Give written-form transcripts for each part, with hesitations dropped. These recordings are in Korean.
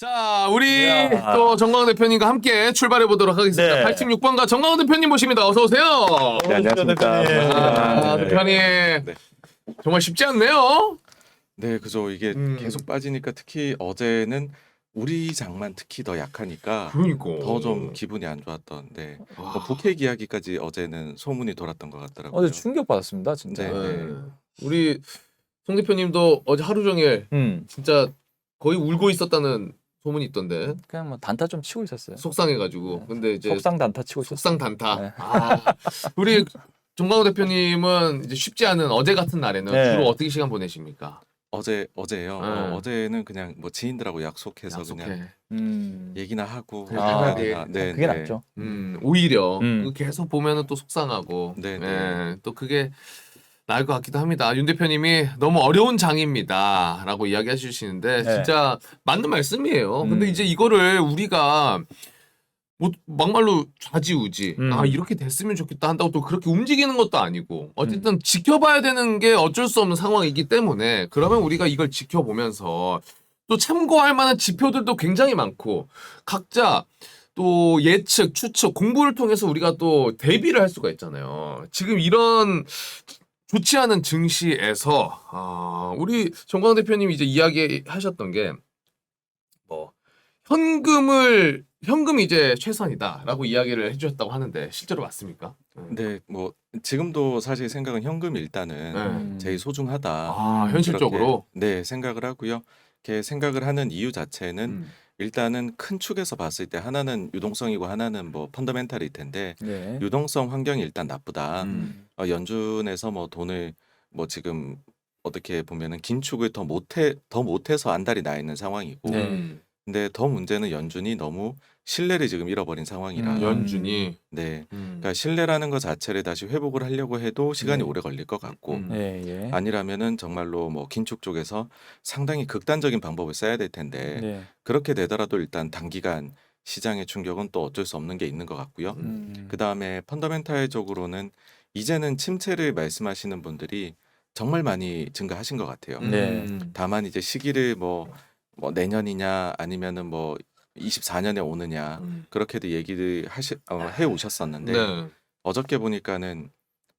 자, 우리 이야. 또 정광훈 대표님과 함께 출발해 보도록 하겠습니다. 네. 86번가 정광훈 대표님 모십니다. 어서 오세요. 네, 안녕하십니까. 대표님. 아, 네. 대표님 네. 정말 쉽지 않네요. 네, 그죠. 이게 음. 계속 빠지니까 특히 어제는 우리 장만 특히 더 약하니까 그러니까 더 좀 기분이 안 좋았던. 와. 뭐 북핵 이야기까지 어제는 소문이 돌았던 것 같더라고요. 어제 충격 받았습니다, 진짜. 네. 네. 우리 송 대표님도 어제 하루 종일 진짜 거의 울고 있었다는 소문이 있던데 그냥 뭐 단타 좀 치고 있었어요. 속상해가지고. 네. 근데 이제 속상 단타 치고 있었어요. 속상 단타. 네. 아, 우리 정광훈 대표님은 이제 쉽지 않은 어제 같은 날에는 네. 주로 어떻게 시간 보내십니까? 어제요. 네. 어제는 그냥 뭐 지인들하고 약속해서 약속해. 그냥 얘기나 하고 그냥 편하게. 편하게. 네, 그게 네. 낫죠. 오히려 음. 그거 계속 보면은 또 속상하고 네, 네. 예, 또 그게 나을 것 같기도 합니다. 윤 대표님이 너무 어려운 장입니다라고 이야기해 주시는데 네. 진짜 맞는 말씀이에요. 근데 음. 이제 이거를 우리가 뭐 막말로 좌지우지 아 이렇게 됐으면 좋겠다 한다고 또 그렇게 움직이는 것도 아니고 어쨌든 지켜봐야 되는 게 어쩔 수 없는 상황이기 때문에 그러면 우리가 이걸 지켜보면서 또 참고할 만한 지표들도 굉장히 많고 각자 또 예측, 추측, 공부를 통해서 우리가 또 대비를 할 수가 있잖아요. 지금 이런 좋지 않은 증시에서 우리 정광 대표님이 이제 이야기하셨던 게 뭐 현금이 이제 최선이다라고 이야기를 해주셨다고 하는데 실제로 맞습니까? 네, 뭐 지금도 사실 생각은 현금 일단은 네. 제일 소중하다. 아 현실적으로. 그렇게, 네, 생각을 하고요. 이렇게 생각을 하는 이유 자체는 음. 일단은 큰 축에서 봤을 때 하나는 유동성이고 하나는 뭐 펀더멘탈일 텐데 네. 유동성 환경이 일단 나쁘다. 음. 연준에서 뭐 돈을 뭐 지금 어떻게 보면은 긴축을 더 못해서 안달이 나 있는 상황이고 네. 근데 더 문제는 연준이 너무 신뢰를 지금 잃어버린 상황이라 연준이. 네. 그러니까 신뢰라는 것 자체를 다시 회복을 하려고 해도 시간이 네. 오래 걸릴 것 같고 예, 예. 아니라면은 정말로 뭐 긴축 쪽에서 상당히 극단적인 방법을 써야 될 텐데 네. 그렇게 되더라도 일단 단기간 시장의 충격은 또 어쩔 수 없는 게 있는 것 같고요. 그다음에 펀더멘탈적으로는 이제는 침체를 말씀하시는 분들이 정말 많이 증가하신 것 같아요. 네. 다만 이제 시기를 뭐 내년이냐 아니면은 뭐 24년에 오느냐 그렇게도 얘기를 해 오셨었는데 네. 어저께 보니까는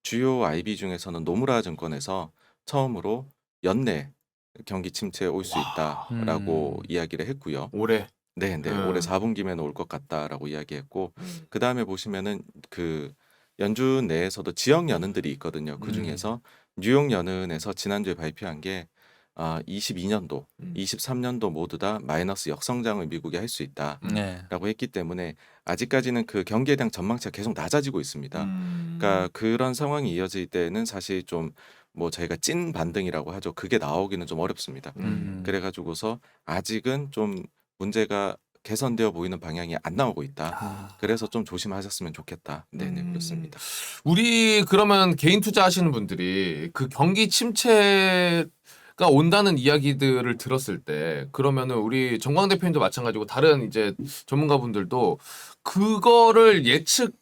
주요 IB 중에서는 노무라 증권에서 처음으로 연내 경기 침체에 올 수 있다라고 이야기를 했고요. 올해. 네, 네. 올해 4분기면 올 것 같다라고 이야기했고 그다음에 보시면은 그 연준 내에서도 지역 연은들이 있거든요. 그중에서 뉴욕 연은에서 지난주에 발표한 게 22년도, 23년도 모두 다 마이너스 역성장을 미국이 할 수 있다라고 네. 했기 때문에 아직까지는 그 경기에 대한 전망치가 계속 낮아지고 있습니다. 그러니까 그런 상황이 이어질 때는 사실 좀 뭐 저희가 찐 반등이라고 하죠. 그게 나오기는 좀 어렵습니다. 그래가지고서 아직은 좀 문제가 개선되어 보이는 방향이 안 나오고 있다. 그래서 좀 조심하셨으면 좋겠다. 네네 그렇습니다. 우리 그러면 개인 투자하시는 분들이 그 경기 침체가 온다는 이야기들을 들었을 때 그러면은 우리 정광 대표님도 마찬가지고 다른 이제 전문가분들도 그거를 예측할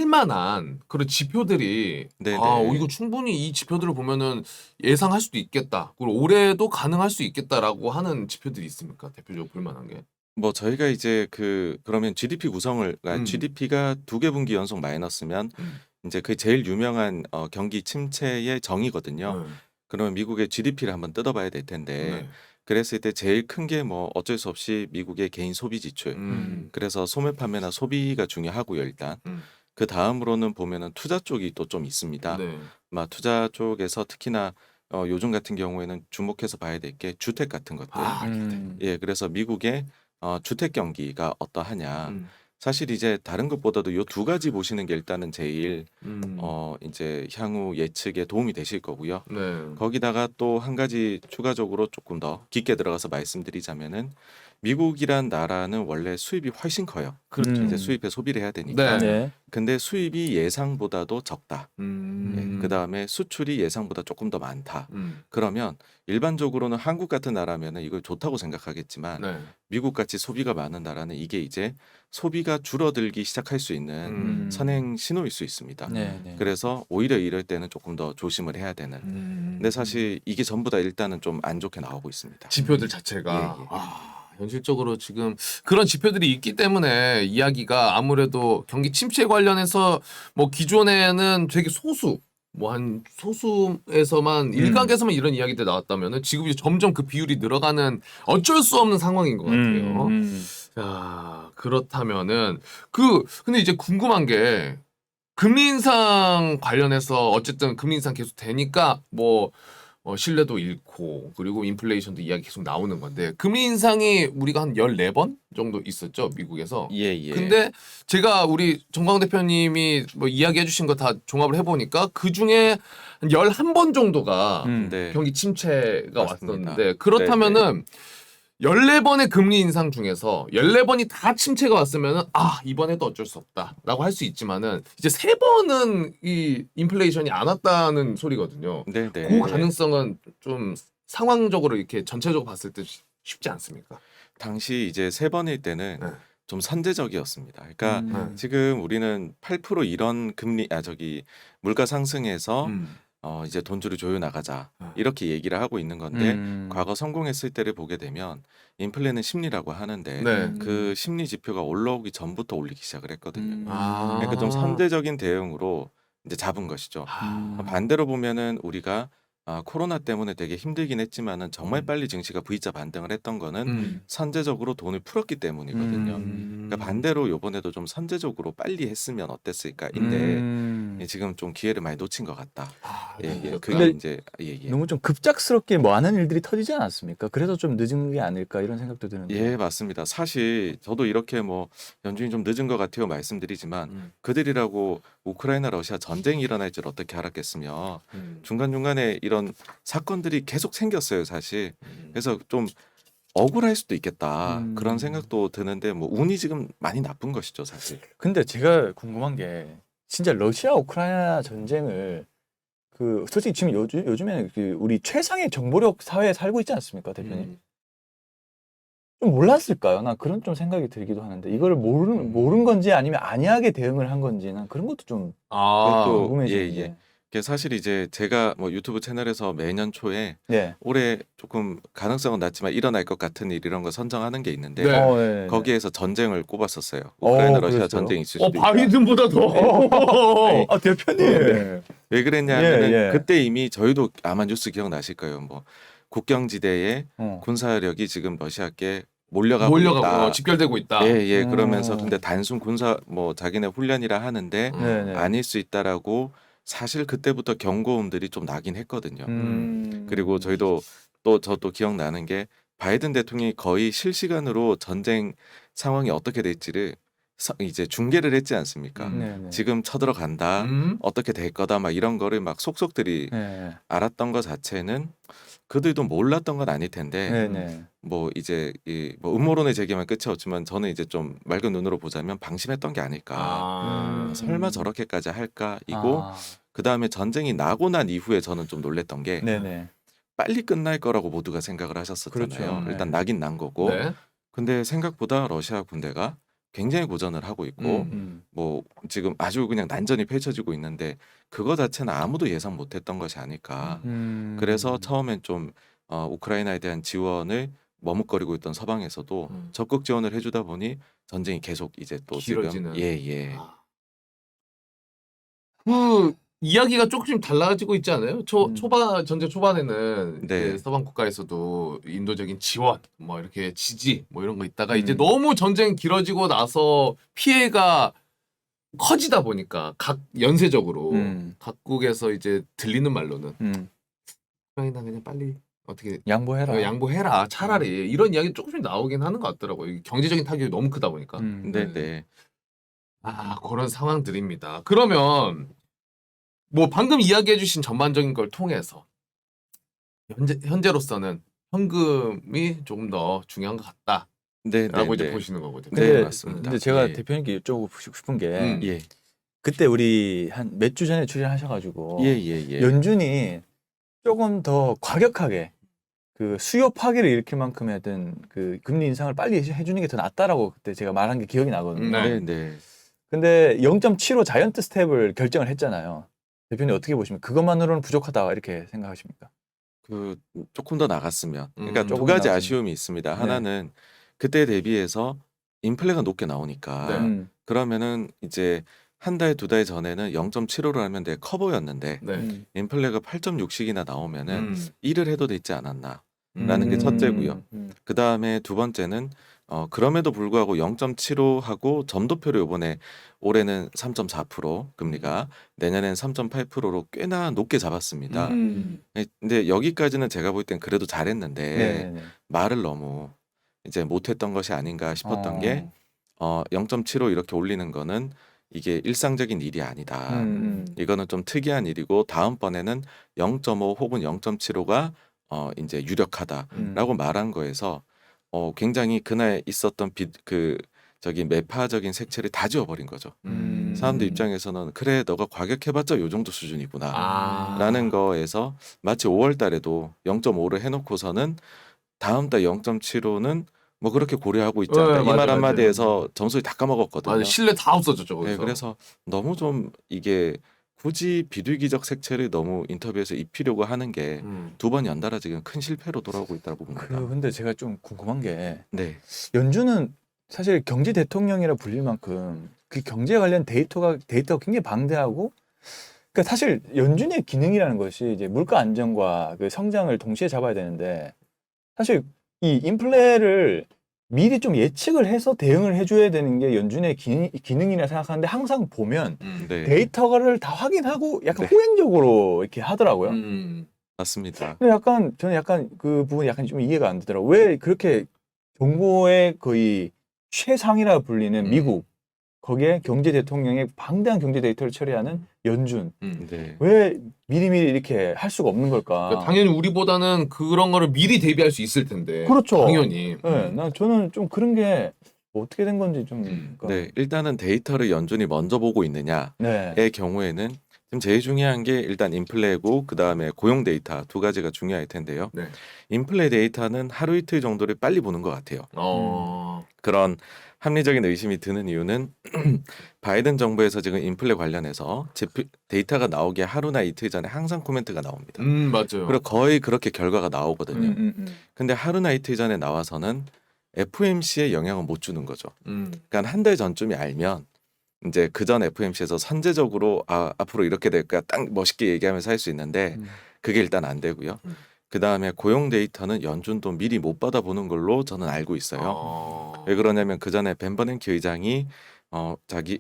만한 그런 지표들이 네네. 이거 충분히 이 지표들을 보면은 예상할 수도 있겠다. 그리고 올해도 가능할 수 있겠다라고 하는 지표들이 있습니까? 대표적으로 볼 만한 게. 뭐 저희가 이제 그러면 GDP 구성을 음. GDP가 2개 분기 연속 마이너스면 이제 그 제일 유명한 경기 침체의 정의거든요. 그러면 미국의 GDP를 한번 뜯어봐야 될 텐데 네. 그랬을 때 제일 큰 게 뭐 어쩔 수 없이 미국의 개인 소비 지출. 그래서 소매 판매나 소비가 중요하고요 일단. 그 다음으로는 보면은 투자 쪽이 또 좀 있습니다. 네. 투자 쪽에서 특히나 요즘 같은 경우에는 주목해서 봐야 될 게 주택 같은 것들. 예, 그래서 미국의 주택 경기가 어떠하냐. 사실 이제 다른 것보다도 요 두 가지 보시는 게 일단은 제일 이제 향후 예측에 도움이 되실 거고요. 네. 거기다가 또 한 가지 추가적으로 조금 더 깊게 들어가서 말씀드리자면은 미국이란 나라는 원래 수입이 훨씬 커요. 그렇죠. 이제 수입에 소비를 해야 되니까. 네. 네. 근데 수입이 예상보다도 적다. 음. 그 다음에 수출이 예상보다 조금 더 많다. 그러면 일반적으로는 한국 같은 나라면은 이걸 좋다고 생각하겠지만 네. 미국 같이 소비가 많은 나라는 이게 이제 소비가 줄어들기 시작할 수 있는 선행 신호일 수 있습니다. 네. 네. 그래서 오히려 이럴 때는 조금 더 조심을 해야 되는. 근데 사실 이게 전부 다 일단은 좀 안 좋게 나오고 있습니다. 지표들 자체가 예, 예. 현실적으로 지금 그런 지표들이 있기 때문에 이야기가 아무래도 경기 침체 관련해서 뭐 기존에는 되게 소수 뭐 한 소수에서만 일각에서만 이런 이야기들 나왔다면은 지금 이제 점점 그 비율이 늘어가는 어쩔 수 없는 상황인 것 같아요. 자, 그렇다면은 근데 이제 궁금한 게 금리 인상 관련해서 어쨌든 금리 인상 계속 되니까 뭐 신뢰도 잃고 그리고 인플레이션도 이야기 계속 나오는 건데 금리 인상이 우리가 한 14번 정도 있었죠, 미국에서. 예, 예. 근데 제가 우리 정광 대표님이 뭐 이야기해 주신 거 다 종합을 해보니까 그중에 한 11번 정도가 네. 경기 침체가 맞습니다. 왔었는데 그렇다면은 14번의 금리 인상 중에서 14번이 다 침체가 왔으면은 이번에도 어쩔 수 없다라고 할 수 있지만은 이제 3번은 이 인플레이션이 안 왔다는 소리거든요. 네, 네. 그 가능성은 좀 상황적으로 이렇게 전체적으로 봤을 때 쉽지 않습니까? 당시 이제 3번일 때는 네. 좀 선제적이었습니다. 그러니까 지금 우리는 8% 이런 물가 상승에서 이제 돈줄을 조여 나가자 이렇게 얘기를 하고 있는 건데 과거 성공했을 때를 보게 되면 인플레는 심리라고 하는데 네. 그 심리 지표가 올라오기 전부터 올리기 시작을 했거든요. 아. 그러니까 좀 선제적인 대응으로 이제 잡은 것이죠. 반대로 보면은 우리가 코로나 때문에 되게 힘들긴 했지만은 정말 빨리 증시가 V자 반등을 했던 거는 선제적으로 돈을 풀었기 때문이거든요. 그러니까 반대로 요번에도 좀 선제적으로 빨리 했으면 어땠을까인데 지금 좀 기회를 많이 놓친 것 같다. 예, 예. 그게 근데 이제 예. 너무 좀 급작스럽게 많은 일들이 터지지 않았습니까? 그래서 좀 늦은 게 아닐까 이런 생각도 드는데. 예, 맞습니다. 사실 저도 이렇게 뭐 연준이 좀 늦은 것 같아요 말씀드리지만 그들이라고 우크라이나 러시아 전쟁이 일어날 줄 어떻게 알았겠으며 중간중간에 이런 사건들이 계속 생겼어요, 사실. 그래서 좀 억울할 수도 있겠다. 그런 생각도 드는데 뭐 운이 지금 많이 나쁜 것이죠, 사실. 근데 제가 궁금한 게 진짜 러시아 우크라이나 전쟁을 솔직히 지금 요즘에는 우리 최상의 정보력 사회에 살고 있지 않습니까, 대표님? 좀 몰랐을까요? 난 그런 좀 생각이 들기도 하는데 이거를 모른 건지 아니면 안이하게 대응을 한 건지 난 그런 것도 좀 그것도 궁금해지는데. 예. 그게 사실 이제 제가 뭐 유튜브 채널에서 매년 초에 네. 올해 조금 가능성은 낮지만 일어날 것 같은 일 이런 거 선정하는 게 있는데 네. 네. 거기에서 전쟁을 꼽았었어요. 우크라이나 러시아 그랬어요? 전쟁이 있을 수도 있다. 바이든보다 더. 대표님. 왜 그랬냐면은 예. 그때 이미 저희도 아마 뉴스 기억나실 거예요. 뭐 국경지대에 어. 군사력이 지금 러시아께 몰려가고 있다. 집결되고 있다. 예. 그러면서 근데 단순 군사 뭐 자기네 훈련이라 하는데 네네. 아닐 수 있다라고 사실 그때부터 경고음들이 좀 나긴 했거든요. 그리고 저도 기억나는 게 바이든 대통령이 거의 실시간으로 전쟁 상황이 어떻게 될지를 이제 중계를 했지 않습니까? 네네. 지금 쳐들어간다. 어떻게 될 거다. 막 이런 거를 막 속속들이 네. 알았던 것 자체는 그들도 몰랐던 건 아닐 텐데 네네. 뭐 이제 뭐 음모론의 제기만 끝이 없지만 저는 이제 좀 맑은 눈으로 보자면 방심했던 게 아닐까. 설마 저렇게까지 할까? 이고 그 다음에 전쟁이 나고 난 이후에 저는 좀 놀랬던 게 네네. 빨리 끝날 거라고 모두가 생각을 하셨었잖아요. 그렇죠. 일단 네. 나긴 난 거고. 네. 근데 생각보다 러시아 군대가 굉장히 고전을 하고 있고 뭐 지금 아주 그냥 난전이 펼쳐지고 있는데 그거 자체는 아무도 예상 못했던 것이 아닐까. 그래서 처음엔 좀 우크라이나에 대한 지원을 머뭇거리고 있던 서방에서도 적극 지원을 해주다 보니 전쟁이 계속 이제 또 길어지는. 지금 예. 그 이야기가 조금씩 달라지고 있지 않아요? 전쟁 초반에는 네. 이제 서방 국가에서도 인도적인 지원, 뭐 이렇게 지지, 뭐 이런 거 있다가 이제 너무 전쟁 길어지고 나서 피해가 커지다 보니까 연쇄적으로 각국에서 이제 들리는 말로는 우크라이나 그냥 빨리 어떻게 양보해라. 양보해라 차라리 이런 이야기 조금씩 나오긴 하는 것 같더라고요. 이게 경제적인 타격이 너무 크다 보니까. 네. 그런 상황들입니다. 그러면 뭐 방금 이야기해주신 전반적인 걸 통해서 현재로서는 현금이 조금 더 중요한 것 같다라고 이제 보시는 거거든요. 네, 맞습니다. 근데 제가 예. 대표님께 여쭤보고 싶은 게 예. 그때 우리 한 몇 주 전에 출연하셔가지고 예. 연준이 조금 더 과격하게 그 수요 파괴를 일으킬 만큼 하여튼 그 금리 인상을 빨리 해주는 게 더 낫다라고 그때 제가 말한 게 기억이 나거든요. 네. 근데 0.75 자이언트 스텝을 결정을 했잖아요. 대표님 어떻게 보십니까? 그것만으로는 부족하다 이렇게 생각하십니까? 조금 더 나갔으면. 그러니까 두 조금 가지 나갔으면. 아쉬움이 있습니다. 하나는 그때 대비해서 인플레가 높게 나오니까 네. 그러면은 이제 한 달, 두 달 전에는 0.75로 하면 돼 커버였는데 네. 인플레가 8.6씩이나 나오면은 음. 일을 해도 되지 않았나. 라는 게 첫째고요. 그 다음에 두 번째는 그럼에도 불구하고 0.75하고 점도표를 이번에 올해는 3.4% 금리가 내년엔 3.8%로 꽤나 높게 잡았습니다. 근데 여기까지는 제가 볼 땐 그래도 잘했는데 네네네. 말을 너무 이제 못했던 것이 아닌가 싶었던 게 0.75 이렇게 올리는 거는 이게 일상적인 일이 아니다. 이거는 좀 특이한 일이고 다음번에는 0.5 혹은 0.75가 이제 유력하다라고 말한 거에서 굉장히 그날 있었던 저기 매파적인 색채를 다 지워버린 거죠. 사람들 입장에서는 그래 너가 과격해봤자 요 정도 수준이구나 아. 라는 거에서 마치 5월 달에도 0.5를 해놓고서는 다음 달 0.75는 뭐 그렇게 고려하고 있지 않다. 네, 이 말 맞아요, 한마디에서 점수를 다 까먹었거든요. 맞아, 신뢰 다 없어졌죠 네, 거기서. 그래서 너무 좀 이게 굳이 비둘기적 색채를 너무 인터뷰에서 입히려고 하는 게 두 번 연달아 지금 큰 실패로 돌아오고 있다고 봅니다. 근데 제가 좀 궁금한 게 네, 연준은 사실 경제 대통령이라 불릴 만큼 그 경제 관련 데이터가 굉장히 방대하고 그러니까 사실 연준의 기능이라는 것이 이제 물가 안정과 그 성장을 동시에 잡아야 되는데 사실 이 인플레를 미리 좀 예측을 해서 대응을 해줘야 되는 게 연준의 기능이라 생각하는데 항상 보면 네, 데이터를 다 확인하고 약간 네. 호행적으로 이렇게 하더라고요. 맞습니다. 근데 저는 약간 그 부분이 약간 좀 이해가 안 되더라고요. 왜 그렇게 정보의 거의 최상이라 불리는 미국 거기에 경제 대통령의 방대한 경제 데이터를 처리하는 연준 네, 왜 미리미리 이렇게 할 수가 없는 걸까? 그러니까 당연히 우리보다는 그런 거를 미리 대비할 수 있을 텐데. 그렇죠. 당연히. 네, 저는 좀 그런 게 어떻게 된 건지 좀. 네. 일단은 데이터를 연준이 먼저 보고 있느냐의 네. 경우에는 지금 제일 중요한 게 일단 인플레고 그 다음에 고용 데이터 두 가지가 중요할 텐데요. 네. 인플레 데이터는 하루 이틀 정도를 빨리 보는 것 같아요. 그런 합리적인 의심이 드는 이유는 바이든 정부에서 지금 인플레 관련해서 데이터가 나오기 하루나 이틀 전에 항상 코멘트가 나옵니다. 맞아요. 그리고 거의 그렇게 결과가 나오거든요. 근데 하루나 이틀 전에 나와서는 FOMC에 영향을 못 주는 거죠. 그러니까 한 달 전쯤이 알면 이제 그전 FOMC에서 선제적으로 앞으로 이렇게 될 거야 딱 멋있게 얘기하면서 할 수 있는데 그게 일단 안 되고요. 그 다음에 고용 데이터는 연준도 미리 못 받아보는 걸로 저는 알고 있어요. 왜 그러냐면 그 전에 벤 버냉키 의장이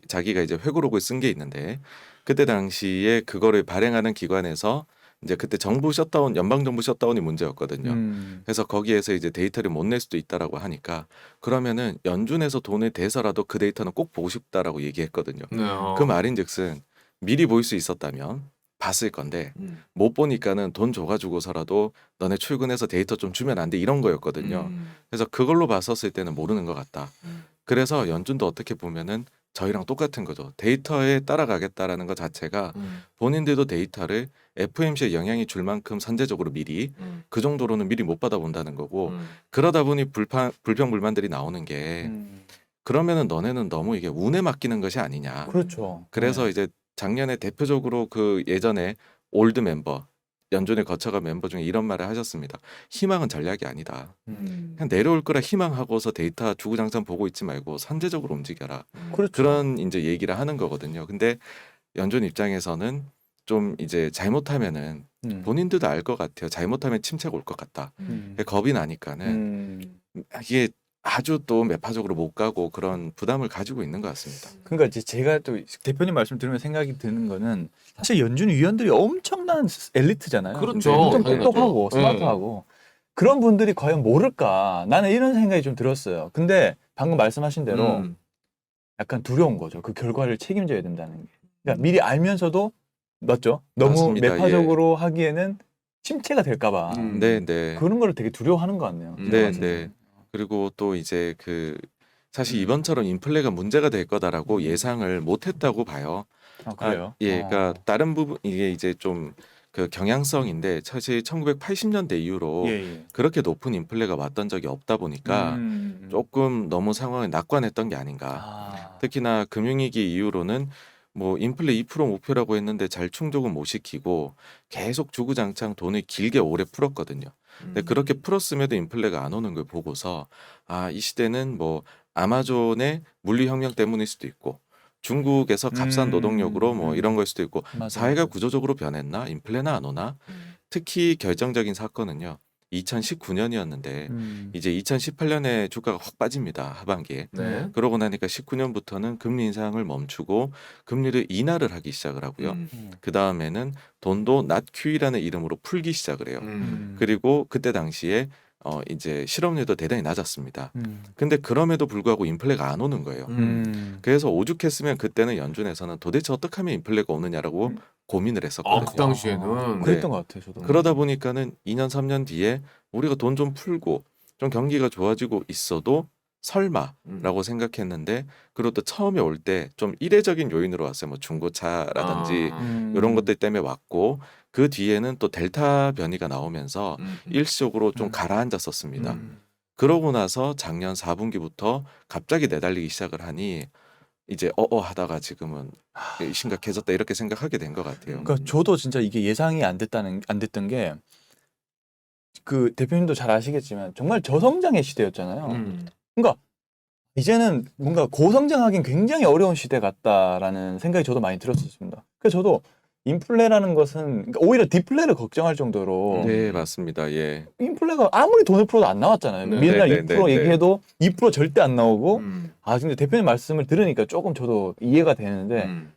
자기가 이제 회고록을 쓴 게 있는데 그때 당시에 그거를 발행하는 기관에서 이제 그때 정부 셧다운, 연방 정부 셧다운이 문제였거든요. 그래서 거기에서 이제 데이터를 못 낼 수도 있다라고 하니까 그러면은 연준에서 돈을 대서라도 그 데이터는 꼭 보고 싶다라고 얘기했거든요. 그 말인즉슨 미리 볼 수 있었다면 봤을 건데 못 보니까는 돈 줘가지고서라도 너네 출근해서 데이터 좀 주면 안 돼 이런 거였거든요. 그래서 그걸로 봤었을 때는 모르는 것 같다. 그래서 연준도 어떻게 보면은 저희랑 똑같은 거죠. 데이터에 따라가겠다라는 것 자체가 본인들도 데이터를 FOMC에 영향이 줄 만큼 선제적으로 미리 그 정도로는 미리 못 받아본다는 거고 그러다 보니 불평불만들이 나오는 게 그러면은 너네는 너무 이게 운에 맡기는 것이 아니냐. 그렇죠. 그래서 네. 이제 작년에 대표적으로 그 예전에 올드 멤버 연준에 거쳐간 멤버 중에 이런 말을 하셨습니다. 희망은 전략이 아니다. 그냥 내려올 거라 희망하고서 데이터 주구장창 보고 있지 말고 선제적으로 움직여라. 그렇죠. 그런 이제 얘기를 하는 거거든요. 근데 연준 입장에서는 좀 이제 잘못하면은 본인들도 알 것 같아요. 잘못하면 침체가 올 것 같다. 겁이 나니까는 이게 아주 또 매파적으로 못 가고 그런 부담을 가지고 있는 것 같습니다. 그러니까 이제 제가 또 대표님 말씀 들으면 생각이 드는 거는 사실 연준 위원들이 엄청난 엘리트잖아요. 그렇죠. 엄청 당연하죠. 똑똑하고 스마트하고 그런 분들이 과연 모를까? 나는 이런 생각이 좀 들었어요. 근데 방금 말씀하신 대로 약간 두려운 거죠. 그 결과를 책임져야 된다는 게. 그러니까 미리 알면서도 맞죠? 너무 맞습니다. 매파적으로 하기에는 침체가 될까봐 네, 네. 그런 거를 되게 두려워하는 것 같네요. 네, 네. 그리고 또 이제 사실 이번처럼 인플레가 문제가 될 거다라고 예상을 못했다고 봐요. 아, 그래요? 예, 그러니까 다른 부분 이게 이제 좀 그 경향성인데 사실 1980년대 이후로 예. 그렇게 높은 인플레가 왔던 적이 없다 보니까 조금 너무 상황을 낙관했던 게 아닌가. 아. 특히나 금융위기 이후로는 뭐 인플레 2% 목표라고 했는데 잘 충족은 못 시키고 계속 주구장창 돈을 길게 오래 풀었거든요. 근데 그렇게 풀었음에도 인플레가 안 오는 걸 보고서 아, 이 시대는 뭐 아마존의 물리혁명 때문일 수도 있고 중국에서 값싼 노동력으로 뭐 이런 걸 수도 있고 맞아, 사회가 맞아. 구조적으로 변했나? 인플레는 안 오나? 특히 결정적인 사건은요. 2019년이었는데 이제 2018년에 주가가 확 빠집니다. 하반기에. 네. 그러고 나니까 19년부터는 금리 인상을 멈추고 금리를 인하를 하기 시작을 하고요. 그 다음에는 돈도 not QE라는 이름으로 풀기 시작을 해요. 그리고 그때 당시에 이제 실업률도 대단히 낮았습니다. 근데 그럼에도 불구하고 인플레가 안 오는 거예요. 그래서 오죽했으면 그때는 연준에서는 도대체 어떻게 하면 인플레가 오느냐라고 고민을 아, 했었거든요. 그 당시에는. 그랬던 것 같아요. 저도. 그러다 보니까는 2년 3년 뒤에 우리가 돈 좀 풀고 좀 경기가 좋아지고 있어도 설마라고 생각했는데 그리고 또 처음에 올 때 좀 이례적인 요인으로 왔어요. 뭐 중고차라든지 이런 것들 때문에 왔고 그 뒤에는 또 델타 변이가 나오면서 일시적으로 좀 가라앉았었습니다. 그러고 나서 작년 4분기부터 갑자기 내달리기 시작을 하니 이제 하다가 지금은 심각해졌다 이렇게 생각하게 된 것 같아요. 그러니까 저도 진짜 이게 예상이 안 됐던 게 그 대표님도 잘 아시겠지만 정말 저성장의 시대였잖아요. 그러니까 이제는 뭔가 고성장하긴 굉장히 어려운 시대 같다라는 생각이 저도 많이 들었었습니다. 그래서 저도 인플레라는 것은 그러니까 오히려 디플레를 걱정할 정도로 네, 맞습니다. 예. 인플레가 아무리 돈을 풀어도 안 나왔잖아요. 네. 맨날 네, 2% 네, 네. 얘기해도 2% 절대 안 나오고 음. 아 근데 대표님 말씀을 들으니까 조금 저도 이해가 되는데 음.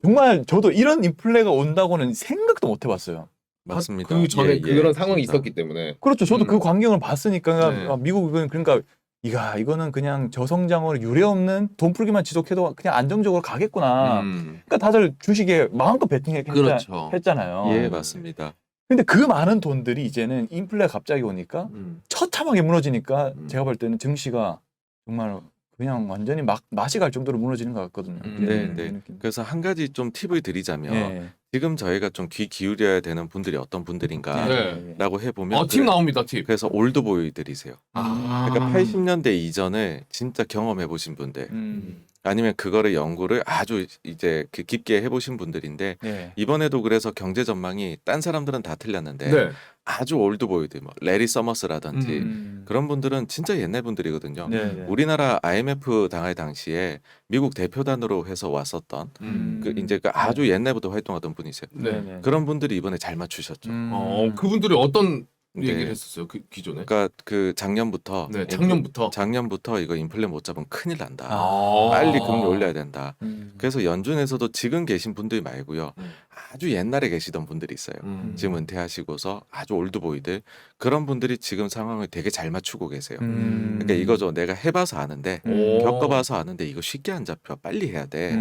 정말 저도 이런 인플레가 온다고는 생각도 못 해봤어요. 맞습니다. 그 전에 예, 그런 예, 상황이 진짜. 있었기 때문에. 그렇죠. 저도 음. 그 광경을 봤으니까 네. 미국은 그러니까 이거는 그냥 저성장으로 유례없는 돈 풀기만 지속해도 그냥 안정적으로 가겠구나. 그러니까 다들 주식에 마음껏 그렇죠. 했잖아요. 예, 맞습니다. 근데 그 많은 돈들이 이제는 인플레가 갑자기 오니까 처참하게 무너지니까 제가 볼 때는 증시가 정말 그냥 완전히 맛이 갈 정도로 무너지는 것 같거든요. 네, 그 네. 느낌. 그래서 한 가지 좀 팁을 드리자면 예. 지금 저희가 좀 귀 기울여야 되는 분들이 어떤 분들인가라고 네. 해보면 팁 나옵니다, 팁. 그래서 올드보이들이세요. 그러니까 80년대 이전에 진짜 경험해 보신 분들 아니면 그거를 연구를 아주 이제 깊게 해보신 분들인데 네. 이번에도 그래서 경제 전망이 딴 사람들은 다 틀렸는데 네. 아주 올드보이들 뭐 레리 서머스라든지 음. 그런 분들은 진짜 옛날 분들이거든요. 네, 네. 우리나라 IMF 당할 당시에 미국 대표단으로 해서 왔었던 그 이제 그 아주 옛날부터 활동하던 분이세요. 네. 그런 분들이 이번에 잘 맞추셨죠. 그분들이 어떤 네. 얘기를 했었어요, 그 기존에? 그러니까 그 작년부터 네, 작년부터. 작년부터 이거 인플레 못 잡으면 큰일 난다. 아. 빨리 금리 올려야 된다. 음. 그래서 연준에서도 지금 계신 분들 말고요. 아주 옛날에 계시던 분들이 있어요. 지금 은퇴하시고서 아주 올드보이들 그런 분들이 지금 상황을 되게 잘 맞추고 계세요. 그러니까 이거죠. 내가 해봐서 아는데 겪어봐서 아는데 이거 쉽게 안 잡혀. 빨리 해야 돼.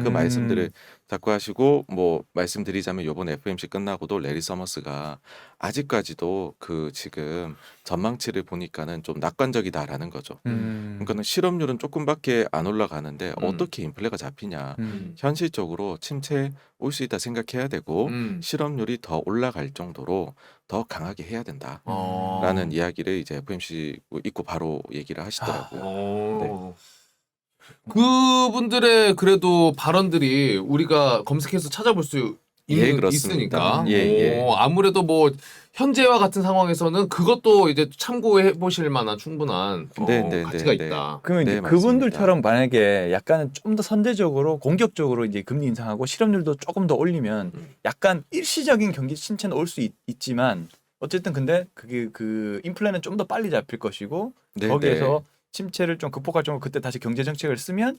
그 말씀들을 자꾸 하시고 뭐 말씀드리자면 이번 FOMC 끝나고도 레리 서머스가 아직까지도 그 지금 전망치를 보니까는 좀 낙관적이다라는 거죠. 그러니까는 실업률은 조금밖에 안 올라가는데 어떻게 인플레가 잡히냐. 현실적으로 침체 올 수 있다 생각해야 되고 실업률이 더 올라갈 정도로 더 강하게 해야 된다라는 이야기를 이제 FOMC 있고 바로 얘기를 하시더라고요. 그분들의 그래도 발언들이 우리가 검색해서 찾아볼 수 그렇습니다. 있으니까. 예. 아무래도 뭐 현재와 같은 상황에서는 그것도 이제 참고해 보실 만한 충분한 가치가 있다. 그러면 이제 네, 그분들처럼 만약에 약간 좀 더 선제적으로 공격적으로 이제 금리 인상하고 실업률도 조금 더 올리면 약간 일시적인 경기 침체는 올 수 있지만 어쨌든 근데 그게 그 인플레는 좀 더 빨리 잡힐 것이고 거기에서 침체를 좀 극복할 정도 그때 다시 경제 정책을 쓰면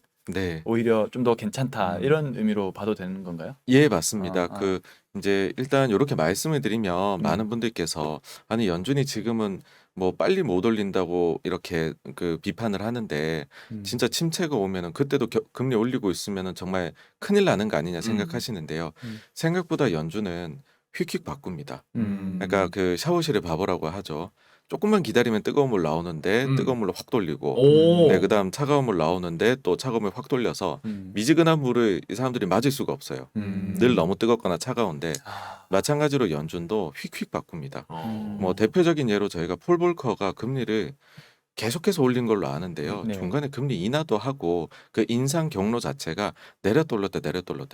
오히려 좀 더 괜찮다 이런 의미로 봐도 되는 건가요? 예, 맞습니다. 그 이제 일단 이렇게 말씀을 드리면 많은 분들께서 아니 연준이 지금은 뭐 빨리 못 올린다고 이렇게 그 비판을 하는데 진짜 침체가 오면은 그때도 금리 올리고 있으면은 정말 큰일 나는 거 아니냐 생각하시는데요. 생각보다 연준은 휙휙 바꿉니다. 그러니까 그 샤워실의 바보라고 하죠. 조금만 기다리면 뜨거운 물 나오는데 뜨거운 물로 확 돌리고 그다음 차가운 물 나오는데 또 차가운 물 확 돌려서 미지근한 물을 이 사람들이 맞을 수가 없어요. 늘 너무 뜨겁거나 차가운데 마찬가지로 연준도 휙휙 바꿉니다. 뭐 대표적인 예로 저희가 폴 볼커가 금리를 계속해서 올린 걸로 아는데요. 네. 중간에 금리 인하도 하고 그 인상 경로 자체가 내렸다 올렸다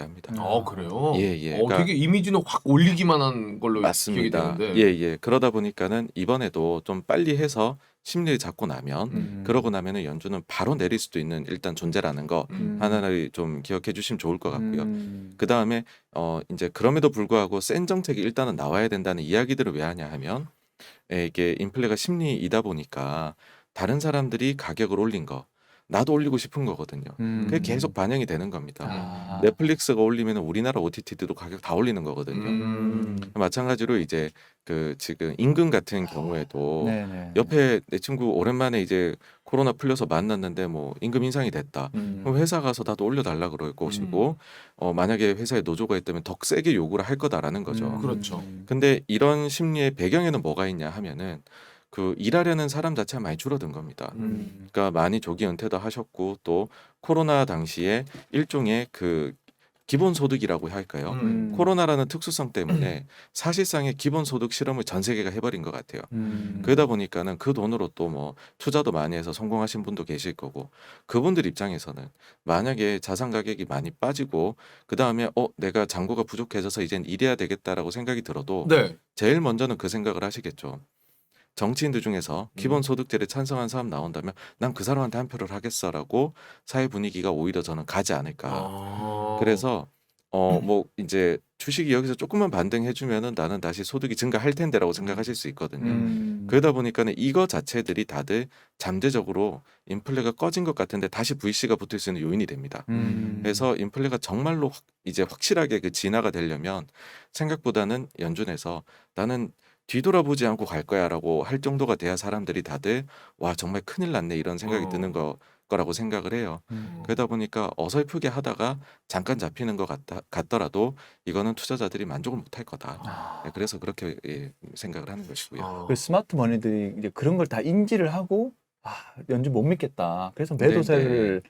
합니다. 그래요? 예, 예. 그러니까 되게 이미지는 확 올리기만 한 걸로 기억이 맞습니다. 되는데. 예, 예. 그러다 보니까는 이번에도 좀 빨리 해서 심리를 잡고 나면 그러고 나면은 연준은 바로 내릴 수도 있는 일단 존재라는 거 하나를 좀 기억해 주시면 좋을 것 같고요. 그 다음에 이제 그럼에도 불구하고 센 정책이 일단은 나와야 된다는 이야기들을 왜 하냐 하면 이게 인플레가 심리이다 보니까 다른 사람들이 가격을 올린 거 나도 올리고 싶은 거거든요. 그게 계속 반영이 되는 겁니다. 넷플릭스가 올리면 우리나라 OTT도 가격 다 올리는 거거든요. 마찬가지로 이제 그 지금 임금 같은 경우에도 네네. 옆에 내 친구 오랜만에 이제 코로나 풀려서 만났는데 뭐 임금 인상이 됐다. 그럼 회사 가서 나도 올려달라 그럴 것이고 만약에 회사에 노조가 있다면 더 세게 요구를 할 거다라는 거죠. 그렇죠. 근데 이런 심리의 배경에는 뭐가 있냐 하면은 그 일하려는 사람 자체가 많이 줄어든 겁니다. 그러니까 많이 조기 은퇴도 하셨고 또 코로나 당시에 일종의 그 기본소득이라고 할까요? 코로나라는 특수성 때문에 사실상의 기본소득 실험을 전 세계가 해버린 것 같아요. 그러다 보니까는 그 돈으로 또 뭐 투자도 많이 해서 성공하신 분도 계실 거고 그분들 입장에서는 만약에 자산 가격이 많이 빠지고 그 다음에 내가 잔고가 부족해져서 이젠 일해야 되겠다라고 생각이 들어도 네. 제일 먼저는 그 생각을 하시겠죠. 정치인들 중에서 기본소득제를 찬성한 사람 나온다면 난 그 사람한테 한 표를 하겠어라고 사회 분위기가 오히려 저는 가지 않을까. 그래서 뭐 이제 주식이 여기서 조금만 반등해주면은 나는 다시 소득이 증가할 텐데라고 생각하실 수 있거든요. 그러다 보니까는 이거 자체들이 다들 잠재적으로 인플레가 꺼진 것 같은데 다시 VC가 붙을 수 있는 요인이 됩니다. 그래서 인플레가 정말로 이제 확실하게 그 진화가 되려면 생각보다는 연준에서 나는 뒤돌아보지 않고 갈 거야라고 할 정도가 돼야 사람들이 다들 와 정말 큰일 났네 이런 생각이 드는 거라고 생각을 해요. 그러다 보니까 어설프게 하다가 잠깐 잡히는 것 같더라도 이거는 투자자들이 만족을 못할 거다. 네, 그래서 그렇게 생각을 하는 것이고요. 그 스마트 머니들이 이제 그런 걸 다 인지를 하고 연준 못 믿겠다. 그래서 매도세를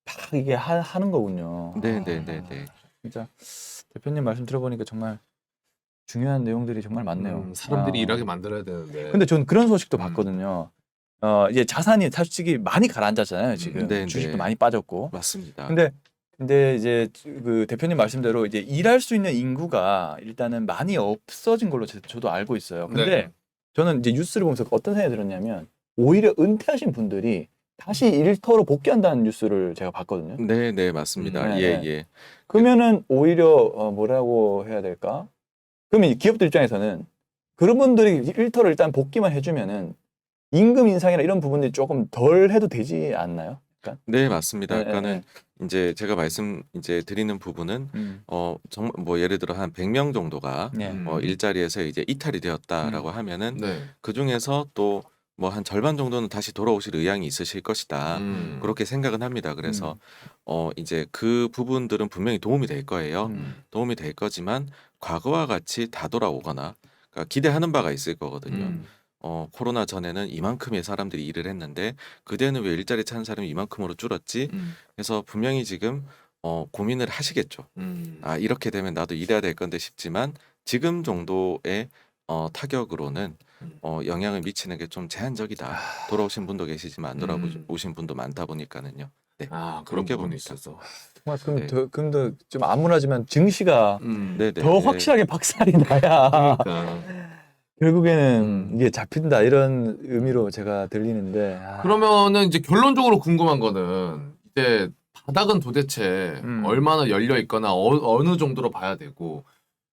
막 이게 하는 거군요. 네네네네. 진짜 대표님 말씀 들어보니까 정말 중요한 내용들이 정말 많네요. 사람들이 일하게 만들어야 되는데. 근데 저는 그런 소식도 봤거든요. 이제 자산이 솔직히 많이 가라앉았잖아요. 지금 네, 주식도 네. 많이 빠졌고. 맞습니다. 근데 이제 그 대표님 말씀대로 이제 일할 수 있는 인구가 일단은 많이 없어진 걸로 저도 알고 있어요. 근데 네. 저는 이제 뉴스를 보면서 어떤 생각이 들었냐면 오히려 은퇴하신 분들이 다시 일터로 복귀한다는 뉴스를 제가 봤거든요. 네네 맞습니다. 예 네. 예. 그러면은 오히려 뭐라고 해야 될까? 그러면 이 기업들 입장에서는 그런 분들이 일터를 일단 복귀만 해주면은 임금 인상이나 이런 부분들이 조금 덜 해도 되지 않나요? 약간? 네 맞습니다. 네, 그러니까는 이제 제가 말씀 이제 드리는 부분은 정말 뭐 예를 들어 한 100명 정도가 네. 일자리에서 이제 이탈이 되었다라고 하면은 네. 그 중에서 또 뭐 한 절반 정도는 다시 돌아오실 의향이 있으실 것이다. 그렇게 생각은 합니다. 그래서 이제 그 부분들은 분명히 도움이 될 거예요. 도움이 될 거지만 과거와 같이 다 돌아오거나 그러니까 기대하는 바가 있을 거거든요. 코로나 전에는 이만큼의 사람들이 일을 했는데 그때는 왜 일자리 찾는 사람이 이만큼으로 줄었지? 그래서 분명히 지금 고민을 하시겠죠. 아 이렇게 되면 나도 일해야 될 건데 싶지만 지금 정도의 타격으로는 영향을 미치는 게 좀 제한적이다. 돌아오신 분도 계시지만 안 돌아오신 분도 많다 보니까는요. 네. 그런 그렇게 부분이 봅니다. 있어서. 정말 그럼 네. 그럼 좀 암울하지만 증시가 네네. 더 확실하게 박살이 나야 그러니까. 결국에는 이게 잡힌다 이런 의미로 제가 들리는데 그러면은 이제 결론적으로 궁금한 거는 이제 바닥은 도대체 얼마나 열려 있거나 어느 정도로 봐야 되고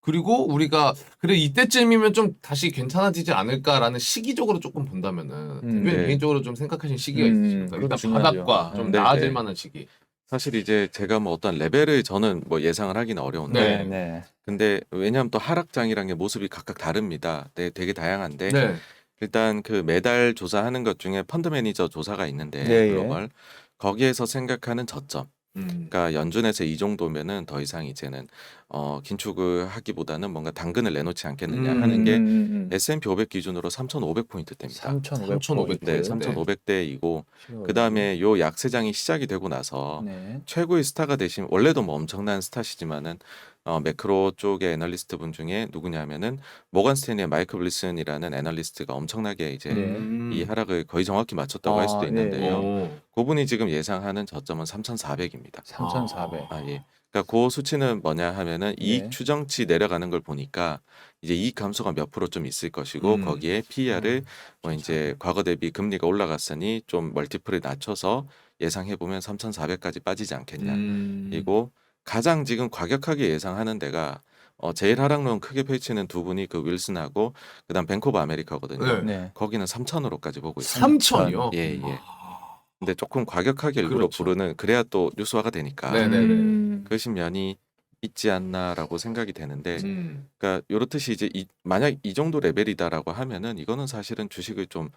그리고 우리가 그래 이때쯤이면 좀 다시 괜찮아지지 않을까라는 시기적으로 조금 본다면은 대표님 네. 개인적으로 좀 생각하신 시기가 있으십니까? 그것도 일단 중요하죠. 바닥과 좀 네, 나아질 네. 만한 시기. 사실 이제 제가 뭐 어떤 레벨을 저는 뭐 예상을 하기는 어려운데 네. 근데 왜냐하면 또 하락장이란 게 모습이 각각 다릅니다. 네, 되게 다양한데 네. 일단 그 매달 조사하는 것 중에 펀드 매니저 조사가 있는데 네, 글로벌 거기에서 생각하는 저점. 음. 그러니까 연준에서 이 정도면은 더 이상 이제는 긴축을 하기보다는 뭔가 당근을 내놓지 않겠느냐 하는 게 S&P 500 기준으로 3,500포인트대입니다. 3,500. 네, 3,500대이고 그 다음에 요 약세장이 시작이 되고 나서 네. 최고의 스타가 되신 원래도 뭐 엄청난 스타시지만은 매크로 쪽의 애널리스트 분 중에 누구냐면은 모건 스탠리의 마이클 블리슨이라는 애널리스트가 엄청나게 이제 네. 이 하락을 거의 정확히 맞췄다고 할 수도 예, 있는데요. 오. 그분이 지금 예상하는 저점은 3,400입니다. 3,400. 아, 예. 그러니까 그 수치는 뭐냐 하면은 이익 네. 추정치 내려가는 걸 보니까 이제 이익 감소가 몇 프로 좀 있을 것이고 거기에 PER을 뭐 이제 과거 대비 금리가 올라갔으니 좀 멀티플을 낮춰서 예상해 보면 3,400까지 빠지지 않겠냐. 그리고 가장 지금 과격하게 예상하는 데가 제일 하락론 크게 펼치는 두 분이 그 윌슨하고 그다음 뱅크 오브 아메리카거든요. 네. 네. 거기는 3,000으로까지 보고 있습니다. 3천이요? 예, 예. 근데 조금 과격하게 일부러 그렇죠. 부르는 그래야 또 뉴스화가 되니까 네네네. 그러신 면이 있지 않나라고 생각이 되는데 음. 그러니까 요렇듯이 이제 만약 이 정도 레벨이다라고 하면은 이거는 사실은 주식을 좀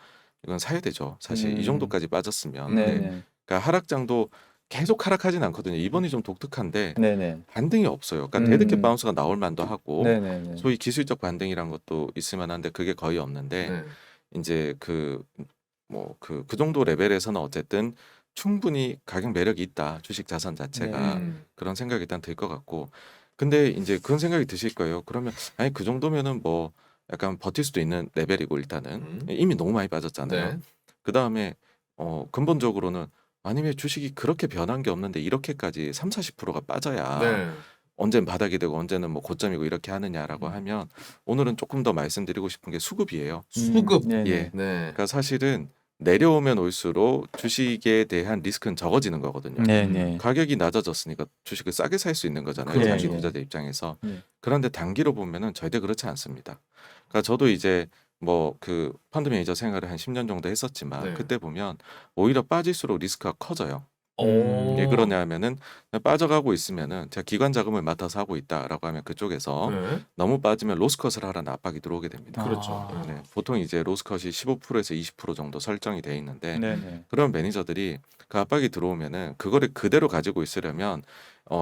이건 사야 되죠. 사실 이 정도까지 빠졌으면. 네, 네. 네. 그러니까 하락장도 계속 하락하진 않거든요. 이번이 좀 독특한데 네, 네. 반등이 없어요. 그러니까 데드캣 음. 바운스가 나올 만도 하고 네, 네, 네. 소위 기술적 반등이란 것도 있을 만한데 그게 거의 없는데 네. 이제 그 정도 레벨에서는 어쨌든 충분히 가격 매력이 있다. 주식 자산 자체가 음. 그런 생각이 일단 들 것 같고 근데 이제 그런 생각이 드실 거예요. 그러면 아니 그 정도면은 뭐 약간 버틸 수도 있는 레벨이고 일단은 이미 너무 많이 빠졌잖아요. 네. 그 다음에 근본적으로는 아니 왜 주식이 그렇게 변한 게 없는데 이렇게까지 3, 40%가 빠져야 네. 언제는 바닥이 되고 언제는 뭐 고점이고 이렇게 하느냐라고 하면 오늘은 조금 더 말씀드리고 싶은 게 수급이에요. 수급. 네, 네. 예. 네. 그러니까 사실은 내려오면 올수록 주식에 대한 리스크는 적어지는 거거든요. 네, 네. 가격이 낮아졌으니까 주식을 싸게 살 수 있는 거잖아요. 그렇죠. 장기 예. 투자자 입장에서. 네. 그런데 단기로 보면은 절대 그렇지 않습니다. 그러니까 저도 이제 뭐 그 펀드 매니저 생활을 한 10년 정도 했었지만 네. 그때 보면 오히려 빠질수록 리스크가 커져요. 오. 왜 그러냐면은 빠져가고 있으면은 제가 기관 자금을 맡아서 하고 있다라고 하면 그쪽에서 네. 너무 빠지면 로스컷을 하라는 압박이 들어오게 됩니다. 그렇죠. 아. 네, 보통 이제 로스컷이 15%에서 20% 정도 설정이 돼 있는데 네, 네. 그런 매니저들이 그 압박이 들어오면은 그거를 그대로 가지고 있으려면